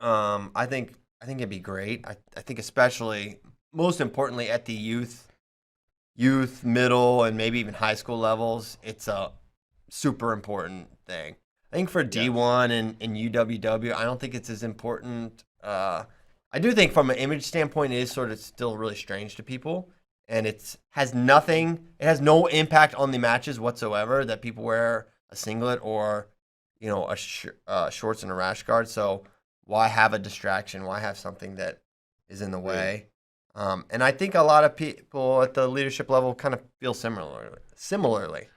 I think it'd be great. I think especially, most importantly, at the youth, middle, and maybe even high school levels, it's a super important thing. I think for D1 and UWW, I don't think it's as important. I do think from an image standpoint, it is sort of still really strange to people, and it has no impact on the matches whatsoever that people wear a singlet or, shorts and a rash guard. So why have a distraction? Why have something that is in the way? And I think a lot of people at the leadership level kind of feel similarly.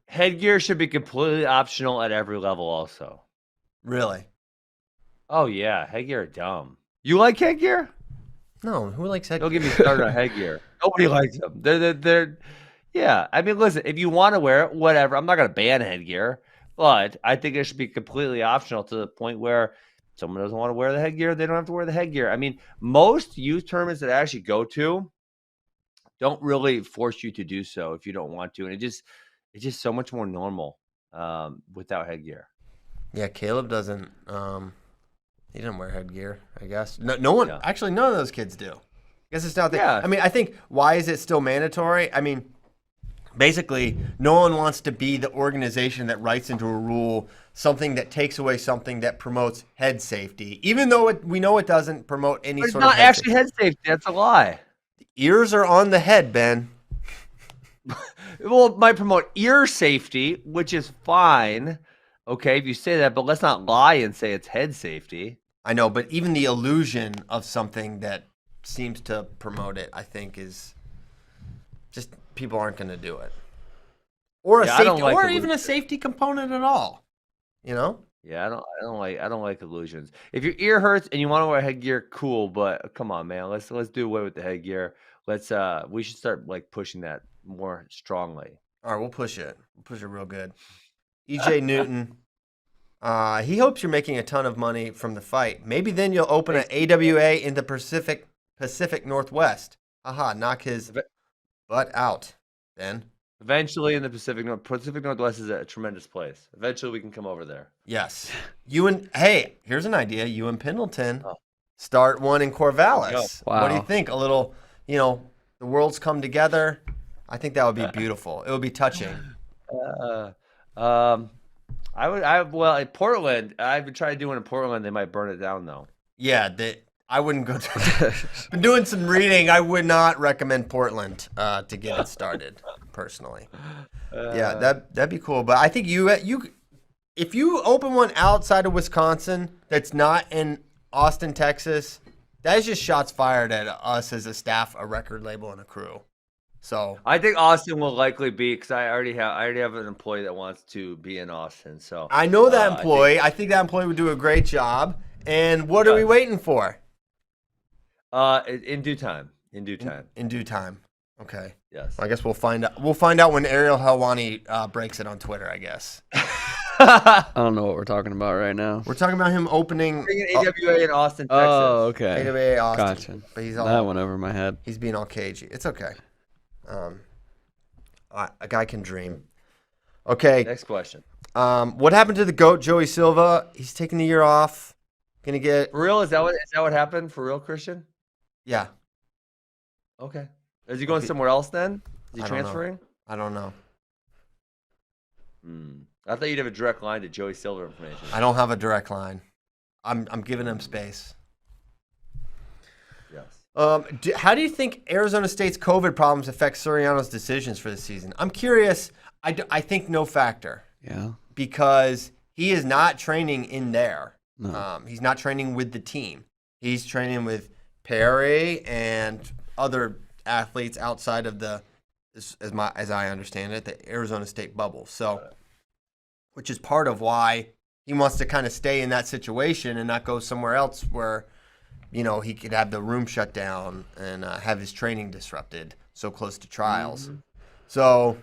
Headgear should be completely optional at every level also. Really? Oh, yeah. Headgear are dumb. You like headgear? No. Who likes headgear? Don't get me started on headgear. Nobody likes them. They're yeah. I mean, listen, if you want to wear it, whatever. I'm not going to ban headgear. But I think it should be completely optional to the point where someone doesn't want to wear the headgear, they don't have to wear the headgear. I mean, most youth tournaments that I actually go to don't really force you to do so if you don't want to. And it's just so much more normal without headgear. Yeah, Caleb doesn't. He doesn't wear headgear, I guess. No one. Actually, none of those kids do. I guess it's not that. Yeah. I mean, I think why is it still mandatory? I mean, basically, no one wants to be the organization that writes into a rule something that takes away something that promotes head safety, even though we know it doesn't promote any It's sort of not head actually head safety. That's a lie. The ears are on the head, Ben. Well, it might promote ear safety, which is fine. Okay, if you say that, but let's not lie and say it's head safety. I know, but even the illusion of something that seems to promote it, I think, is just people aren't going to do it. Or a safety, or even a safety component at all. You know? Yeah, I don't like illusions. If your ear hurts and you want to wear headgear, cool. But come on, man, let's do away with the headgear. We should start like pushing that more strongly. All right, we'll push it. We'll push it real good. EJ Newton. He hopes you're making a ton of money from the fight. Maybe then you'll open an AWA in the Pacific Northwest. Haha, knock his butt out, Ben. Eventually in the Pacific Northwest is a tremendous place. Eventually we can come over there. Yes. Hey, here's an idea. You and Pendleton start one in Corvallis. Wow. What do you think? A little, the worlds come together. I think that would be beautiful. It would be touching. Portland, I've been trying to do one in Portland. They might burn it down though. Yeah, I wouldn't go to. Been doing some reading. I would not recommend Portland to get it started personally. Yeah, that'd be cool. But I think if you open one outside of Wisconsin that's not in Austin, Texas, that is just shots fired at us as a staff, a record label, and a crew. So I think Austin will likely be because I already have an employee that wants to be in Austin. So I know that employee. I think that employee would do a great job. And what are we waiting for? In due time. In due time. Okay. Yes. Well, I guess we'll find out. We'll find out when Ariel Helwani breaks it on Twitter, I guess. I don't know what we're talking about right now. We're talking about him opening AWA in Austin, Texas. Oh, okay. AWA Austin. Gotcha. But that went over my head. He's being all cagey. It's okay. A guy can dream. Okay. Next question. What happened to the GOAT, Joey Silva? He's taking the year off. Gonna get For real? Is that what happened? For real, Christian? Yeah. Okay. Is he going somewhere else then? Is he transferring? I don't know. I thought you'd have a direct line to Joey Silva information. I don't have a direct line. I'm giving him space. Yes. How do you think Arizona State's COVID problems affect Soriano's decisions for the season? I'm curious. I think no factor. Yeah. Because he is not training in there. No. He's not training with the team. He's training with Perry and other athletes outside of as I understand it, the Arizona State bubble. So, which is part of why he wants to kind of stay in that situation and not go somewhere else where, he could have the room shut down and have his training disrupted so close to trials. Mm-hmm. So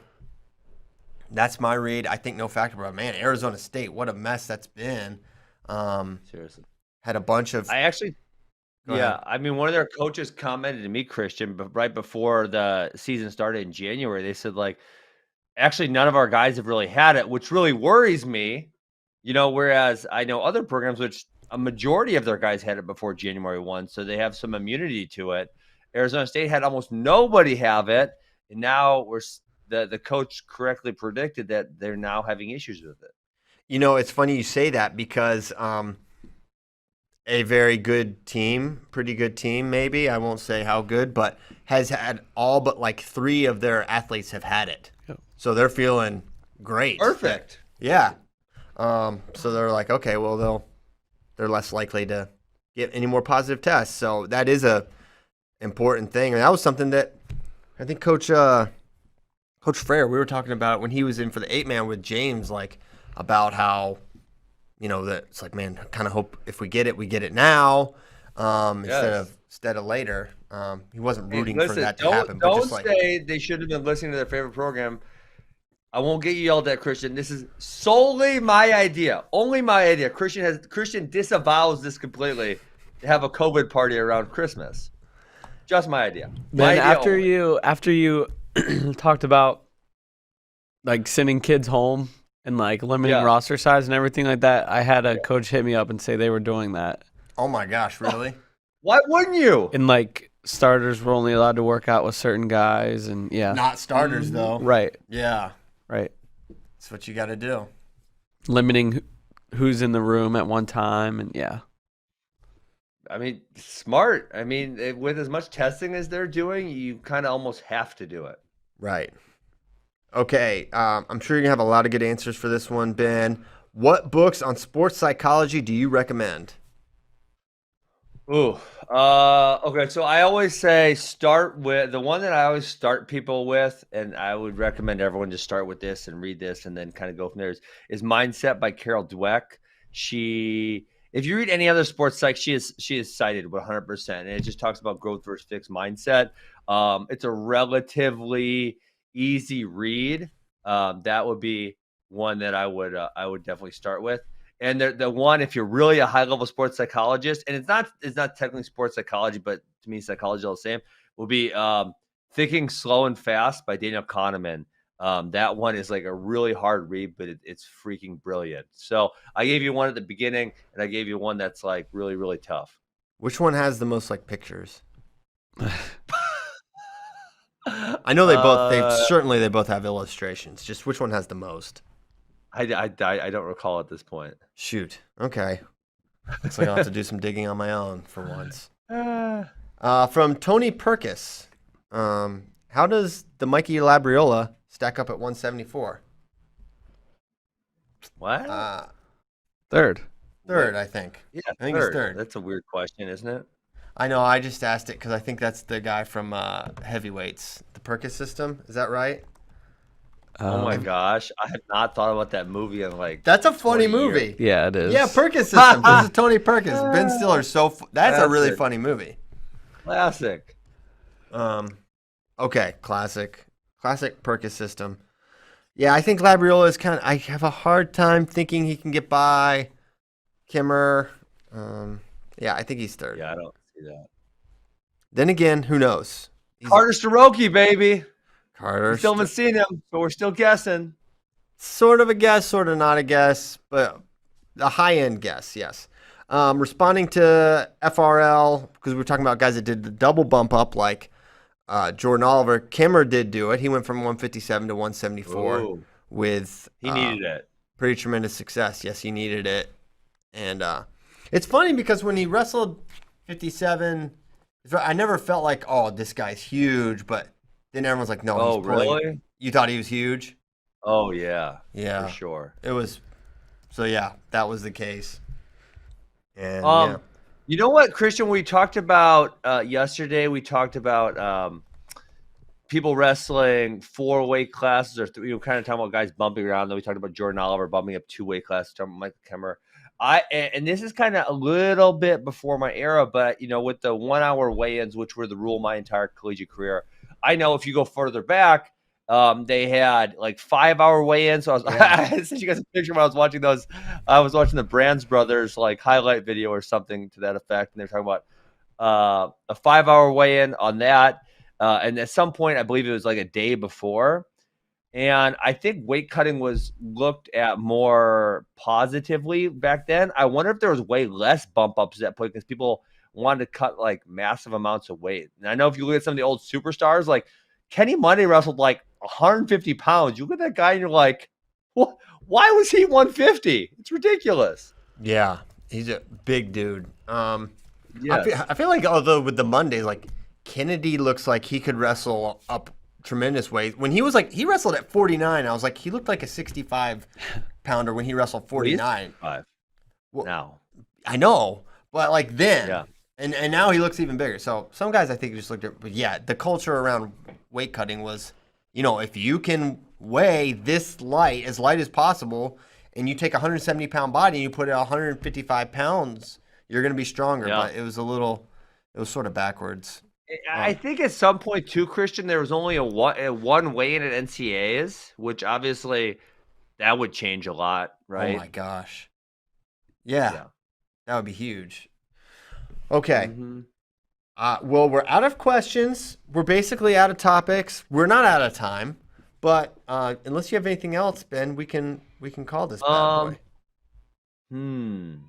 that's my read. I think no factor, but man, Arizona State, what a mess that's been. Seriously. Had a bunch of. Go ahead. I mean, one of their coaches commented to me, Christian, but right before the season started in January, they said, actually, none of our guys have really had it, which really worries me, whereas I know other programs, which a majority of their guys had it before January 1, so they have some immunity to it. Arizona State had almost nobody have it, and now the coach correctly predicted that they're now having issues with it. It's funny you say that because a very good team, pretty good team maybe, I won't say how good, but has had all but 3 of their athletes have had it. Yep. So they're feeling great. Perfect. Yeah. So they're like, okay, well, they're less likely to get any more positive tests. So that is a important thing. And that was something that I think Coach Frere, we were talking about when he was in for the 8-man with James, about how, that it's man, I kind of hope if we get it now, instead of later. He wasn't rooting for that to happen. Don't say they should have been listening to their favorite program. I won't get you yelled at, Christian. This is solely my idea. Only my idea. Christian disavows this completely to have a COVID party around Christmas. Just my idea. Then after you talked about sending kids home and like limiting roster size and everything like that. I had a coach hit me up and say they were doing that. Oh my gosh, really? Why wouldn't you? And like starters were only allowed to work out with certain guys, and Not starters though. Right. Yeah. Right. That's what you got to do. Limiting who's in the room at one time, and I mean, smart. I mean, with as much testing as they're doing, you kind of almost have to do it. Right. Okay. I'm sure you're going to have a lot of good answers for this one, Ben. What books on sports psychology do you recommend? Ooh. Okay. So I always say start with the one that I always start people with, and I would recommend everyone just start with this and read this and then kind of go from there is Mindset by Carol Dweck. If you read any other sports psych, she is cited 100%, and it just talks about growth versus fixed mindset. It's a relatively easy read. That would be one that I would definitely start with. And the one, if you're really a high level sports psychologist, and it's not technically sports psychology, but to me psychology is all the same, will be Thinking Slow and Fast by Daniel Kahneman. That one is like a really hard read, but it's freaking brilliant. So I gave you one at the beginning, and I gave you one that's like really, really tough. Which one has the most like pictures? I know they both have illustrations. Just which one has the most? I don't recall at this point. Shoot. Okay. Looks like I'll have to do some digging on my own for once. From Tony Perkis. How does the Mikey Labriola stack up at 174? What? Third, I think. Yeah, I think it's third. That's a weird question, isn't it? I know. I just asked it because I think that's the guy from Heavyweights, the Perkis system. Is that right? Oh my gosh, I have not thought about that movie in like. That's a funny movie. Years. Yeah, it is. Yeah, Perkis system. This is Tony Perkis. Ben Stiller's that's a really funny movie. Classic. Okay, classic Perkis system. Yeah, I think Labriola is I have a hard time thinking he can get by Kimmer. Yeah, I think he's third. Yeah, I don't see that. Then again, who knows? Carter Soroki, baby. Carter. We still haven't seen him, but we're still guessing. Sort of a guess, sort of not a guess, but a high-end guess, yes. Responding to FRL, because we're talking about guys that did the double bump up like Jordan Oliver. Kimmer did do it. He went from 157 to 174 with he needed it. Pretty tremendous success. Yes, he needed it. And it's funny because when he wrestled 57, I never felt like, oh, this guy's huge, but then everyone's like, no, he's really? You thought he was huge? Oh, yeah. Yeah. For sure. It was. So, yeah, that was the case. And, You know what, Christian, we talked about yesterday, we talked about people wrestling 4 weight classes, or we were kind of talking about guys bumping around. Then we talked about Jordan Oliver bumping up 2 weight classes, talking about Michael Kimmer. And this is kind of a little bit before my era, but, with the 1 hour weigh-ins, which were the rule my entire collegiate career, I know if you go further back, they had like 5 hour weigh-ins. So I sent you guys a picture when I was watching those. I was watching the Brands Brothers like highlight video or something to that effect, and they're talking about a 5 hour weigh-in on that. And at some point, I believe it was like a day before. And I think weight cutting was looked at more positively back then. I wonder if there was way less bump ups at that point because people wanted to cut like massive amounts of weight. And I know if you look at some of the old superstars, like Kenny Monday wrestled like 150 pounds. You look at that guy and you're like, what? Why was he 150? It's ridiculous. Yeah, he's a big dude. Yes. I feel like although with the Mondays, like Kennedy looks like he could wrestle up tremendous weight. When he was like, he wrestled at 49. I was like, he looked like a 65 pounder when he wrestled 49. Well, now. I know, but like then. Yeah. And now he looks even bigger. So some guys I think just looked at, but yeah, the culture around weight cutting was, if you can weigh this light as possible, and you take a 170 pound body and you put it 155 pounds, you're going to be stronger. Yeah. But it was sort of backwards. I think at some point too, Christian, there was only a one weigh-in at NCAAs, which obviously that would change a lot, right? Oh my gosh. Yeah. That would be huge. Okay. Mm-hmm. Well, we're out of questions. We're basically out of topics. We're not out of time, But unless you have anything else, Ben, we can call this bad boy.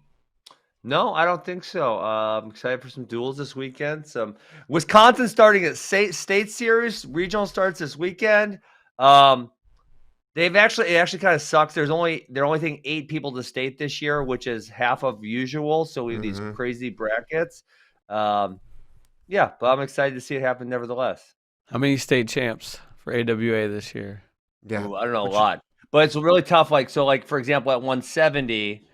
No, I don't think so. I'm excited for some duels this weekend. Some Wisconsin starting at state series. Regional starts this weekend. It actually kind of sucks. They're only taking 8 people to state this year, which is half of usual. So we have these crazy brackets. But I'm excited to see it happen nevertheless. How many state champs for AWA this year? Yeah, I don't know, a lot. But it's really tough. Like for example, at 170,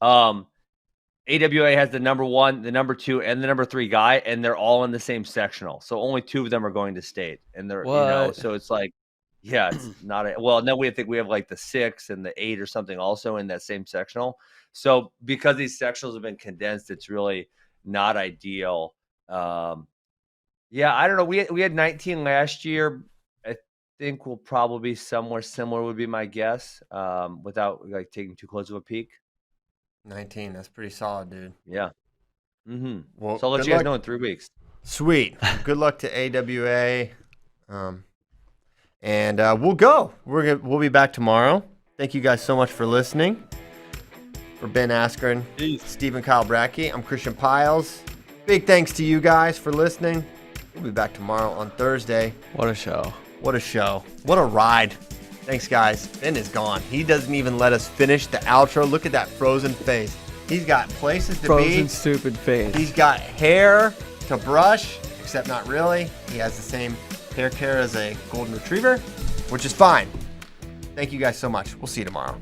AWA has the number 1, the number 2, and the number 3 guy, and they're all in the same sectional. So only 2 of them are going to state, and they're so it's like, it's not and then we have like the 6 and the 8 or something also in that same sectional. So because these sectionals have been condensed, it's really not ideal. I don't know. We had 19 last year. I think we'll probably be somewhere similar would be my guess, without like taking too close of a peek. 19, that's pretty solid, dude. Yeah. Well, so I'll let you guys know in 3 weeks. Sweet. Good luck to AWA. And we'll go. We'll be back tomorrow. Thank you guys so much for listening. For Ben Askren, Stephen Kyle Brackey, I'm Christian Piles. Big thanks to you guys for listening. We'll be back tomorrow on Thursday. What a show. What a show. What a ride. Thanks, guys. Ben is gone. He doesn't even let us finish the outro. Look at that frozen face. He's got places to be. Frozen stupid face. He's got hair to brush, except not really. He has the same hair care as a golden retriever, which is fine. Thank you guys so much. We'll see you tomorrow.